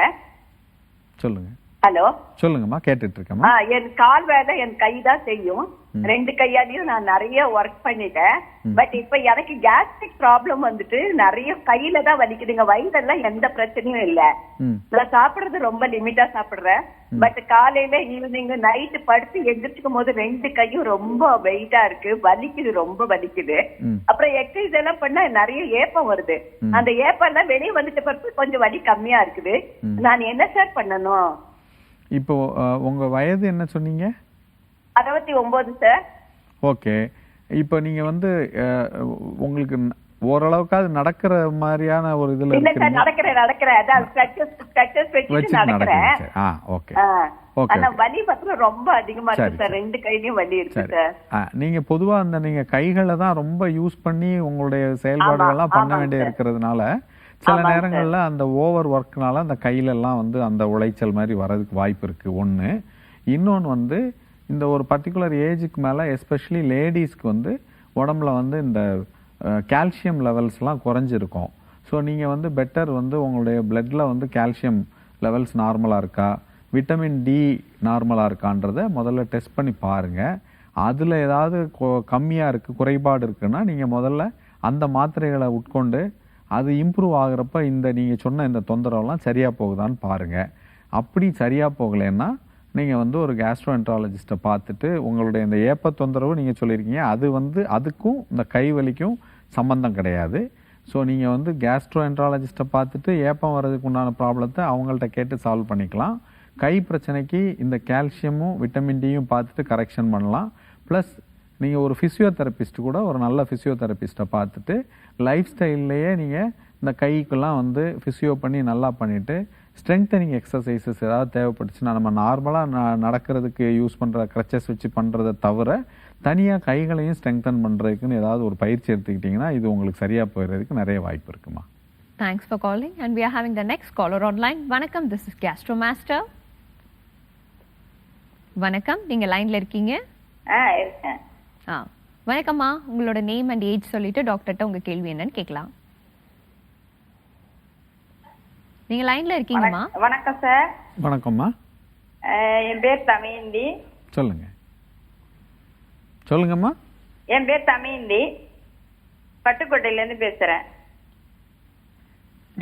சொல்லுங்க. ஹலோ, சொல்லுங்கம்மா, கேட்டுட்டு இருக்கேம்மா. என் கால் வேலை என் கை தான் செய்யும். 2 கையாலையும் நான் நிறைய ஒர்க் பண்ணிட்டேன். பட் இப்ப எனக்கு கேஸ்ட்ரிக் ப்ராப்ளம் வந்துட்டு நிறைய கையில தான் வலிக்குதுங்க. வயிறெல்லாம் எந்த பிரச்சனையும் இல்ல. நான் சாப்பிடுறது ரொம்ப லிமிட்டா சாப்பிடுறேன். பட் காலையில ஈவினிங் நைட்டு படுத்து எந்திரிச்சுக்கும் போது 2 கையும் ரொம்ப வெயிட்டா இருக்கு, வலிக்குது, ரொம்ப வலிக்குது. அப்புறம் எக்ஸசைஸ் எல்லாம் பண்ணா நிறைய ஏப்பம் வருது. அந்த ஏப்பம் எல்லாம் வெளியே வந்துட்டு பிறகு கொஞ்சம் வலி கம்மியா இருக்குது. நான் என்ன சார் பண்ணணும்? இப்போ உங்க வயது என்ன சொன்னீங்க? 69 சார். ஓகே. இப்போ நீங்க வந்து உங்களுக்கு ஓரளவுக்காவது நடக்கிற மாதிரியான ஒரு இதுல இல்ல சார், நடக்கிறேன். அதான் ஸ்ட்ரெச்சர்ஸ் வச்சு நடக்கிறேன். ஓகே. ஆனா வலி பத்திரம் ரொம்ப அதிகமா இருக்கு சார். 2 கையிலயும் வலி இருக்கு சார். நீங்க பொதுவா அந்த நீங்க கைகளை தான் ரொம்ப யூஸ் பண்ணி உங்களுடைய செயல்பாடுகள்லாம் பண்ண வேண்டிய இருக்கிறதுனால சில நேரங்கள்ல அந்த ஓவர் ஒர்க்னால அந்த கையில எல்லாம் வந்து அந்த உளைச்சல் மாதிரி வர்றதுக்கு வாய்ப்பு இருக்கு. ஒன்று. இன்னொன்று வந்து இந்த ஒரு பர்டிகுலர் ஏஜுக்கு மேலே எஸ்பெஷலி லேடிஸ்க்கு வந்து உடம்புல வந்து இந்த கால்சியம் லெவல்ஸ்லாம் குறைஞ்சிருக்கும். ஸோ நீங்கள் வந்து பெட்டர் வந்து உங்களுடைய பிளட்டில் வந்து கால்சியம் லெவல்ஸ் நார்மலாக இருக்கா, விட்டமின் டி நார்மலாக இருக்கான்றதை முதல்ல டெஸ்ட் பண்ணி பாருங்கள். அதில் ஏதாவது கம்மியாக இருக்குது, குறைபாடு இருக்குன்னா நீங்கள் முதல்ல அந்த மாத்திரைகளை உட்கொண்டு அது இம்ப்ரூவ் ஆகுறப்ப இந்த நீங்கள் சொன்ன இந்த தொந்தரவுலாம் சரியாக போகுதான்னு பாருங்கள். அப்படி சரியாக போகலைன்னா நீங்கள் வந்து ஒரு கேஸ்ட்ரோஎன்ட்ராலஜிஸ்ட்டை பார்த்துட்டு உங்களுடைய இந்த ஏப்ப தொந்தரவு நீங்கள் சொல்லியிருக்கீங்க, அது வந்து அதுக்கும் இந்த கை வலிக்கும் சம்பந்தம் கிடையாது. ஸோ நீங்கள் வந்து கேஸ்ட்ரோஎன்ட்ராலஜிஸ்ட்டை பார்த்துட்டு ஏப்பம் வர்றதுக்கு உண்டான ப்ராப்ளத்தை அவங்கள்ட்ட கேட்டு சால்வ் பண்ணிக்கலாம். கை பிரச்சனைக்கு இந்த கால்சியமும் விட்டமின் டியும் பார்த்துட்டு கரெக்ஷன் பண்ணலாம். ப்ளஸ் நீங்கள் ஒரு ஃபிசியோதெரபிஸ்ட் கூட ஒரு நல்ல ஃபிசியோதெரபிஸ்ட்டை பார்த்துட்டு லைஃப் ஸ்டைல்லையே நீங்கள் இந்த கைக்கெல்லாம் வந்து ஃபிசியோ பண்ணி நல்லா பண்ணிவிட்டு ஸ்ட்ரெங்தனிங் எக்ஸசைசஸ் ஏதாவது தேவைப்பட்டுச்சுன்னா நம்ம நார்மலாக நடக்கிறதுக்கு யூஸ் பண்ணுற க்ரச்சஸ் வச்சு பண்ணுறதை தவிர தனியாக கைகளையும் ஸ்ட்ரெங்தன் பண்ணுறதுக்குன்னு ஏதாவது ஒரு பயிற்சி எடுத்துக்கிட்டிங்கன்னா இது உங்களுக்கு சரியாக போயிடுறதுக்கு நிறைய வாய்ப்பு இருக்குமா. Thanks for calling and we are having the next caller online. வணக்கம், this is Gastro Master. வணக்கம், நீங்க லைன்ல இருக்கீங்க. இருக்கேன். வணக்கம்மா, உங்களோட நேம் அண்ட் ஏஜ் சொல்லிட்டு டாக்டர்கிட்ட உங்க கேள்வி என்னன்னு கேட்கலாம். நீங்க லைன்ல இருக்கீங்கம்மா. வணக்கம் சார். வணக்கம்மா. என் பேர் தமிந்தி. சொல்லுங்கம்மா. என் பேர் தமிந்தி, பட்டுக்கோட்டையில இருந்து பேசுறேன்.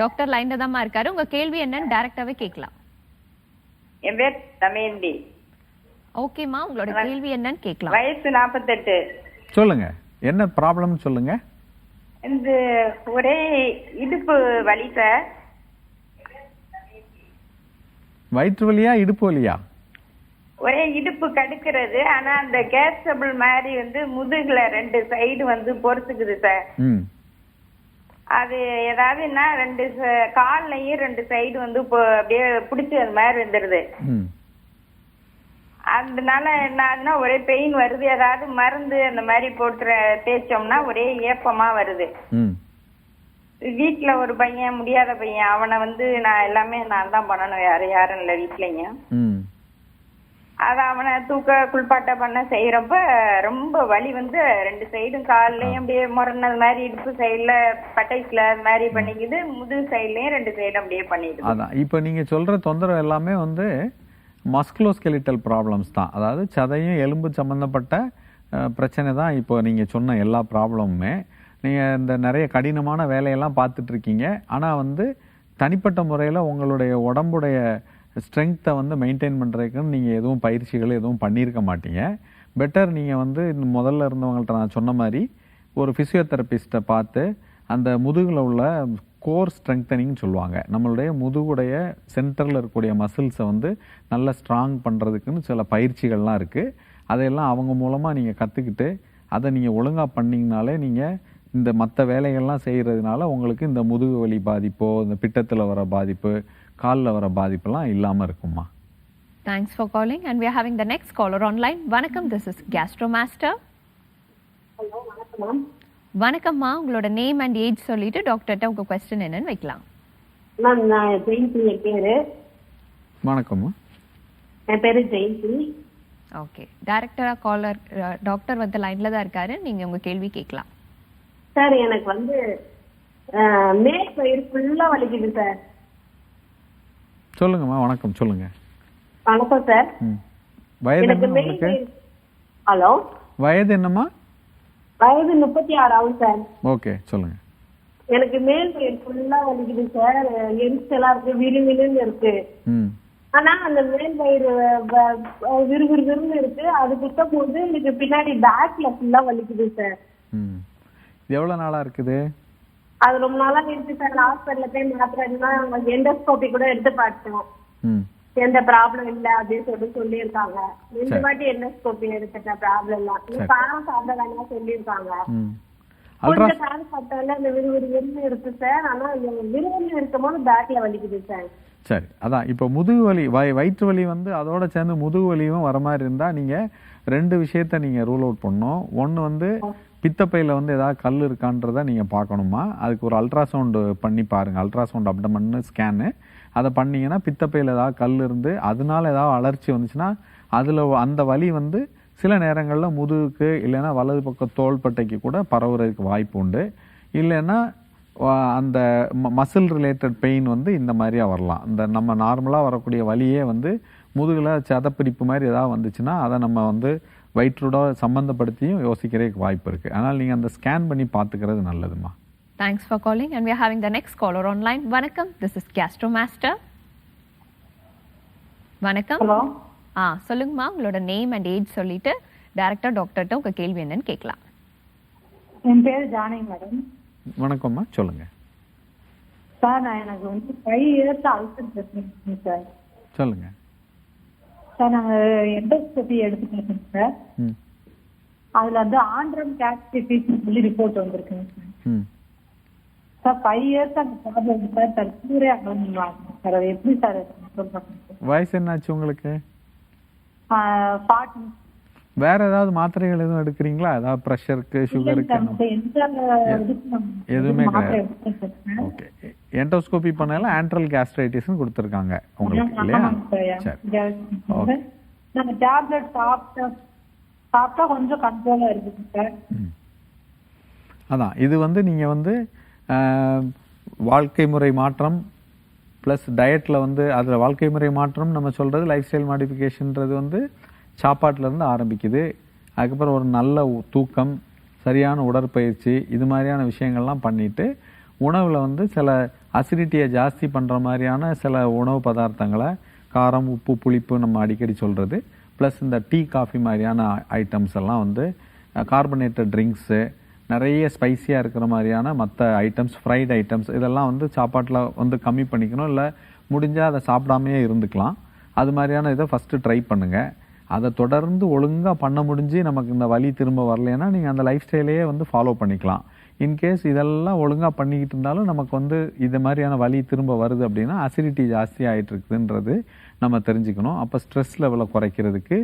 டாக்டர் லைன்ல தான் இருக்காரு, உங்க கேள்வி என்னன்னு டைரக்டாவே கேட்கலாம். என் பேர் தமிந்தி. ஓகேம்மா, உங்களோட கேள்வி என்னன்னு கேட்கலாம். வயசு 48. சொல்லுங்க, என்ன ப்ராப்ளம் சொல்லுங்க. இந்த ஒரே இடுப்பு வலி சார். வயிற்று வலியா இடுப்பு வலியா? ஒரே இடுப்பு கடுக்கிறது. ஆனா அந்த கேஸ் ட்ரபிள் மாதிரி வந்து முதுகுல 2 சைடு வந்து பொறுத்துக்குது சார். அது ஏதாவதுன்னா 2 கால்லையும் 2 சைடு வந்து அப்படியே பிடிச்சி அது மாதிரி வந்துடுது. அதனால என்ன ஆகுதுன்னா ஒரே பெயின் வருது. ஏதாவது மருந்து அந்த மாதிரி போட்டு தேய்ச்சோம்னா ஒரே ஏப்பமா வருது. வீட்டுல ஒரு பையன், முடியாத பையன், அவனை வந்து நான் எல்லாமே நான் தான் பண்ணணும், யாரும் இல்லை வீட்லயும். அது அவனை தூக்க குளிப்பாட்ட பண்ண செய்யறப்ப ரொம்ப வலி வந்து 2 சைடும் கால்லயும் அப்படியே முரணது மாதிரி, இடுப்பு சைடுல பட்டைஸ்ல அது மாதிரி பண்ணிக்குது, முதுகு சைட்லயும் 2 சைடும் அப்படியே பண்ணிடுது. அதான் இப்போ நீங்க சொல்ற தொந்தரவு எல்லாமே வந்து மஸ்குலோஸ்கெலிட்டல் ப்ராப்ளம்ஸ் தான். அதாவது சதையும் எலும்பு சம்பந்தப்பட்ட பிரச்சனை தான். இப்போ நீங்க சொன்ன எல்லா ப்ராப்ளமுமே நீங்கள் இந்த நிறைய கடினமான வேலையெல்லாம் பார்த்துட்டு இருக்கீங்க. ஆனால் வந்து தனிப்பட்ட முறையில் உங்களுடைய உடம்புடைய ஸ்ட்ரென்த்தை வந்து மெயின்டைன் பண்ணுறதுக்குன்னு நீங்கள் எதுவும் பயிற்சிகள் எதுவும் பண்ணியிருக்க மாட்டீங்க. பெட்டர் நீங்கள் வந்து முதல்ல இருந்தவங்கள்ட்ட நான் சொன்ன மாதிரி ஒரு ஃபிசியோதெரபிஸ்ட்டை பார்த்து அந்த முதுகில் உள்ள கோர் ஸ்ட்ரெங்தனிங் சொல்லுவாங்க. நம்மளுடைய முதுகுடைய சென்டரில் இருக்கக்கூடிய மசில்ஸை வந்து நல்லா ஸ்ட்ராங் பண்ணுறதுக்குன்னு சில பயிற்சிகள்லாம் இருக்குது. அதையெல்லாம் அவங்க மூலமாக நீங்கள் கற்றுக்கிட்டு அதை நீங்கள் ஒழுங்காக பண்ணிங்கனாலே நீங்கள் இந்த மற்ற வேலைகள்லாம் செய்கிறதுனால உங்களுக்கு இந்த முதுகு வலி பாதிப்போ இந்த பிட்டத்தில் வர பாதிப்பு காலில் வர பாதிப்பெல்லாம் இல்லாமல் இருக்குமா. Thanks for calling and we are having the next caller online. வணக்கம், this is Gastromaster. ஹலோ, வணக்கம் மேம். வணக்கம்மா, உங்களோட நேம் அண்ட் ஏஜ் சொல்லிட்டு டாக்டர்கிட்ட உங்கள் கொஸ்டின் என்னன்னு வைக்கலாம். மேம், நான் ஜெயந்தி என் பேரு. வணக்கம்மா. என் பேரு ஜெயந்தி. ஓகே, டைரக்டரா காலர் டாக்டர் வந்து லைன்ல தான் இருக்காரு, நீங்க உங்க கேள்வி கேட்கலாம். சார், எனக்கு வந்து மேல் வயிறு ஃபுல்லா வலிக்குது சார். சொல்லுங்கம்மா. வணக்கம், சொல்லுங்க. வணக்கம் சார். வயது எனக்கு என்ன மேல் உங்களுக்கு? ஹலோ, வயது என்னம்மா? வயது 36 ஆகும் சார். ஓகே, சொல்லுங்க. எனக்கு மேல் வயிறு ஃபுல்லா வலிக்குது சார். எரிச்சலா இருக்கு, விறுவிறுன்னு இருக்கு. ஆனா அந்த மேல் வயிறு விறுவிறுன்னு இருக்கு. அது குத்தும் போது எனக்கு பின்னாடி பேக்ல ஃபுல்லா வலிக்குது சார். இது எவ்வளவு நாளா இருக்குது? அது ரொம்ப நாளா இருக்கு சார். ஹாஸ்பிட்டல்ல போய் மாத்திரம்னா எண்டோஸ்கோபி கூட எடுத்து பார்த்தோம். எந்த ப்ராப்ளம் இல்ல அப்படின்னு சொல்லியிருக்காங்க. 2 வாட்டி எண்டோஸ்கோபி எடுத்துட்ட ப்ராப்ளம் இல்ல. காரம் சாப்பிட வேணாம் சொல்லியிருக்காங்க. கொஞ்சம் காரம் சாப்பிட்டால அந்த விறுவிறுன்னு இருக்கு சார். ஆனா அந்த விறுவிறுன்னு இருக்கும் போது பேக்ல வலிக்குது சார். சரி, அதான் இப்போ முதுகு வலி வயிற்று வலி வந்து அதோட சேர்ந்து முதுகு வலியும் வர மாதிரி இருந்தால் நீங்கள் 2 விஷயத்த நீங்கள் ரூல் அவுட் பண்ணணும். ஒன்று வந்து பித்தப்பையில் வந்து ஏதாவது கல் இருக்கான்றதை நீங்கள் பார்க்கணுமா. அதுக்கு ஒரு அல்ட்ராசவுண்டு பண்ணி பாருங்கள். அல்ட்ராசவுண்ட் அப்டமன்னு ஸ்கேனு அதை பண்ணிங்கன்னா பித்தப்பையில் ஏதாவது கல் இருந்து அதனால ஏதாவது அலர்ச்சி வந்துச்சுன்னா அதில் அந்த வலி வந்து சில நேரங்களில் முதுகுக்கு இல்லைன்னா வலது பக்கம் தோள்பட்டைக்கு கூட பரவுறதுக்கு வாய்ப்பு உண்டு. இல்லைன்னா அந்த மசில் ரிலேட்டட் பெயின் வந்து இந்த மாதிரியா வரலாம். இந்த நம்ம நார்மலாக வரக்கூடிய வலியே வந்து முதுகில் சதப்பிடிப்பு மாதிரி ஏதாவது வந்துச்சுன்னா அதை நம்ம வந்து வயிற்றோட சம்பந்தப்படுத்தியும் யோசிக்கிறதுக்கு வாய்ப்பு இருக்குது. அதனால் நீங்கள் அந்த ஸ்கேன் பண்ணி பார்த்துக்கிறது நல்லதுமா. Thanks for calling and we are having the next caller online. வணக்கம், this is Gastromaster. வணக்கம். ஹலோ. சொல்லுங்கம்மா, உங்களோட நேம் அண்ட் ஏஜ் சொல்லிட்டு டைரக்டா டாக்டர்கிட்ட உங்க கேள்வி என்னன்னு கேட்கலாம். என் பேரு ஜானகி மேடம். வணக்கம்மா, சொல்லுங்க. சார், நான் எனக்கு வந்து 5 இயர்ஸ் அல்சர் பிரச்சனை சார். சொல்லுங்க சார். நாங்கள் எண்டோஸ்கோபி எடுத்துக்கிட்டோம் சார். அதுல வந்து ஆண்ட்ரம் கேஸ்ட்ரைட்டிஸ் சொல்லி ரிப்போர்ட் வந்திருக்குங்க சார். சார் 5 இயர்ஸ் அந்த ப்ராப்ளம் சார். தற்பூரே ஆகணும் சார். அது எப்படி சார் சொல்றாங்க? வயசு என்னாச்சு உங்களுக்கு? 40. வேற ஏதாவது மாத்திரைகள் எதுவும் எடுக்கிறீங்களா? ஏதாவது ப்ரெஷருக்கு சுகருக்கு? எதுவுமே கிடையாது. ஓகே, எண்டோஸ்கோபி பண்ணால ஆண்ட்ரல் கேஸ்ட்ரைட்டிஸ்னு கொடுத்துருக்காங்க உங்களுக்கு இல்லையா? சரி, ஓகே. நம்ம டேப்லெட் சாப்பிட்டா கொஞ்சம் கண்ட்ரோலா இருக்குது சார். அதான் இது வந்து நீங்கள் வந்து வாழ்க்கை முறை மாற்றம் ப்ளஸ் டயட்டில் வந்து அதில் வாழ்க்கை முறை மாற்றம் நம்ம சொல்கிறது லைஃப் ஸ்டைல் மாடிஃபிகேஷன்றது வந்து சாப்பாட்டிலேருந்து ஆரம்பிக்குது. அதுக்கப்புறம் ஒரு நல்ல தூக்கம், சரியான உடற்பயிற்சி, இது மாதிரியான விஷயங்கள்லாம் பண்ணிவிட்டு உணவில் வந்து சில அசிடிட்டியை ஜாஸ்தி பண்ணுற மாதிரியான சில உணவு பதார்த்தங்களை, காரம், உப்பு, புளிப்பு நம்ம அடிக்கடி சொல்கிறது, ப்ளஸ் இந்த டீ காஃபி மாதிரியான ஐட்டம்ஸ் எல்லாம் வந்து கார்பனேட்டட் ட்ரிங்க்ஸு, நிறைய ஸ்பைஸியாக இருக்கிற மாதிரியான மற்ற ஐட்டம்ஸ், ஃப்ரைட் ஐட்டம்ஸ் இதெல்லாம் வந்து சாப்பாட்டில் வந்து கம்மி பண்ணிக்கணும். இல்லை முடிஞ்சால் அதை சாப்பிடாமையே இருந்துக்கலாம். அது மாதிரியான இதை ஃபஸ்ட்டு ட்ரை பண்ணுங்கள். அதை தொடர்ந்து ஒழுங்காக பண்ண முடிஞ்சு நமக்கு இந்த வலி திரும்ப வரலைன்னா நீங்கள் அந்த லைஃப் ஸ்டைலையே வந்து ஃபாலோ பண்ணிக்கலாம். இன்கேஸ் இதெல்லாம் ஒழுங்காக பண்ணிக்கிட்டு இருந்தாலும் நமக்கு வந்து இது மாதிரியான வலி திரும்ப வருது அப்படின்னா அசிடிட்டி ஜாஸ்தி ஆகிட்டு இருக்குதுன்றது நம்ம தெரிஞ்சுக்கணும். அப்போ ஸ்ட்ரெஸ் லெவலை குறைக்கிறதுக்கு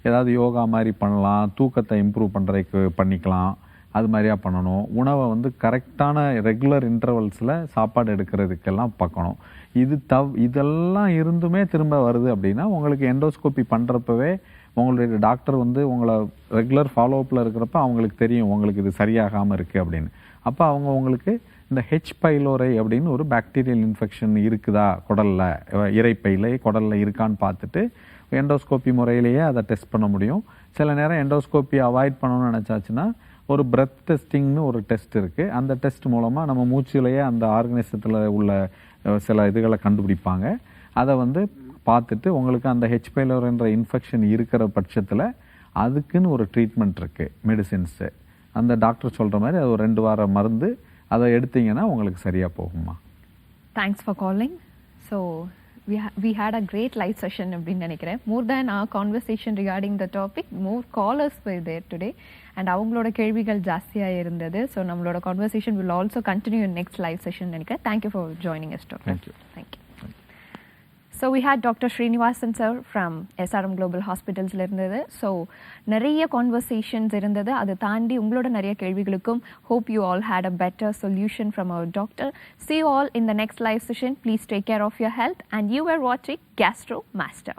ஏதாவது யோகா மாதிரி பண்ணலாம், தூக்கத்தை இம்ப்ரூவ் பண்ணுறதுக்கு பண்ணிக்கலாம், அது மாதிரியா பண்ணணும். உணவை வந்து கரெக்டான ரெகுலர் இன்டர்வல்ஸில் சாப்பாடு எடுக்கிறதுக்கெல்லாம் பார்க்கணும். இதெல்லாம் இருந்துமே திரும்ப வருது அப்படின்னா உங்களுக்கு எண்டோஸ்கோபி பண்ணுறப்பவே உங்களுடைய டாக்டர் வந்து உங்களை ரெகுலர் ஃபாலோஅப்பில் இருக்கிறப்ப அவங்களுக்கு தெரியும் உங்களுக்கு இது சரியாகாமல் இருக்குது அப்படின்னு. அப்போ அவங்க உங்களுக்கு இந்த ஹெச் பைலோரை அப்படின்னு ஒரு பாக்டீரியல் இன்ஃபெக்ஷன் இருக்குதா குடலில், இரைப்பையில் குடலில் இருக்கான்னு பார்த்துட்டு எண்டோஸ்கோபி முறையிலேயே அதை டெஸ்ட் பண்ண முடியும். சில நேரம் எண்டோஸ்கோப்பி அவாய்ட் பண்ணணும்னு நினச்சாச்சுன்னா ஒரு பிரெத் டெஸ்டிங்னு ஒரு டெஸ்ட் இருக்குது. அந்த டெஸ்ட் மூலமாக நம்ம மூச்சிலேயே அந்த ஆர்கனிசத்தில் உள்ள சில இதுகளை கண்டுபிடிப்பாங்க. அதை வந்து பார்த்துட்டு உங்களுக்கு அந்த ஹெச் பைலோரின்ற இன்ஃபெக்ஷன் இருக்கிற பட்சத்தில் அதுக்குன்னு ஒரு ட்ரீட்மெண்ட் இருக்குது, மெடிசின்ஸு. அந்த டாக்டர் சொல்கிற மாதிரி அது ஒரு 2 வார மருந்து, அதை எடுத்தீங்கன்னா உங்களுக்கு சரியாக போகுமா. Thanks for calling. So we had a great live session அப்படின்னு நினைக்கிறேன். more than our conversation regarding the topic, more callers were there today and அவங்களோட கேள்விகள் ஜாஸ்தியாக இருந்தது. ஸோ நம்மளோட conversation will also continue in next live session நினைக்கிறேன். Thank you for joining us, Doctor. Thank you. Thank you. So we had Dr. Srinivasan sir from SRM Global Hospitals இருந்தது. So நிறைய conversations இருந்தது. அதை தாண்டி உங்களோட நிறைய கேள்விகளுக்கும் hope you all had a better solution from our doctor. See you all in the next live session. Please take care of your health and you were watching Gastro Master.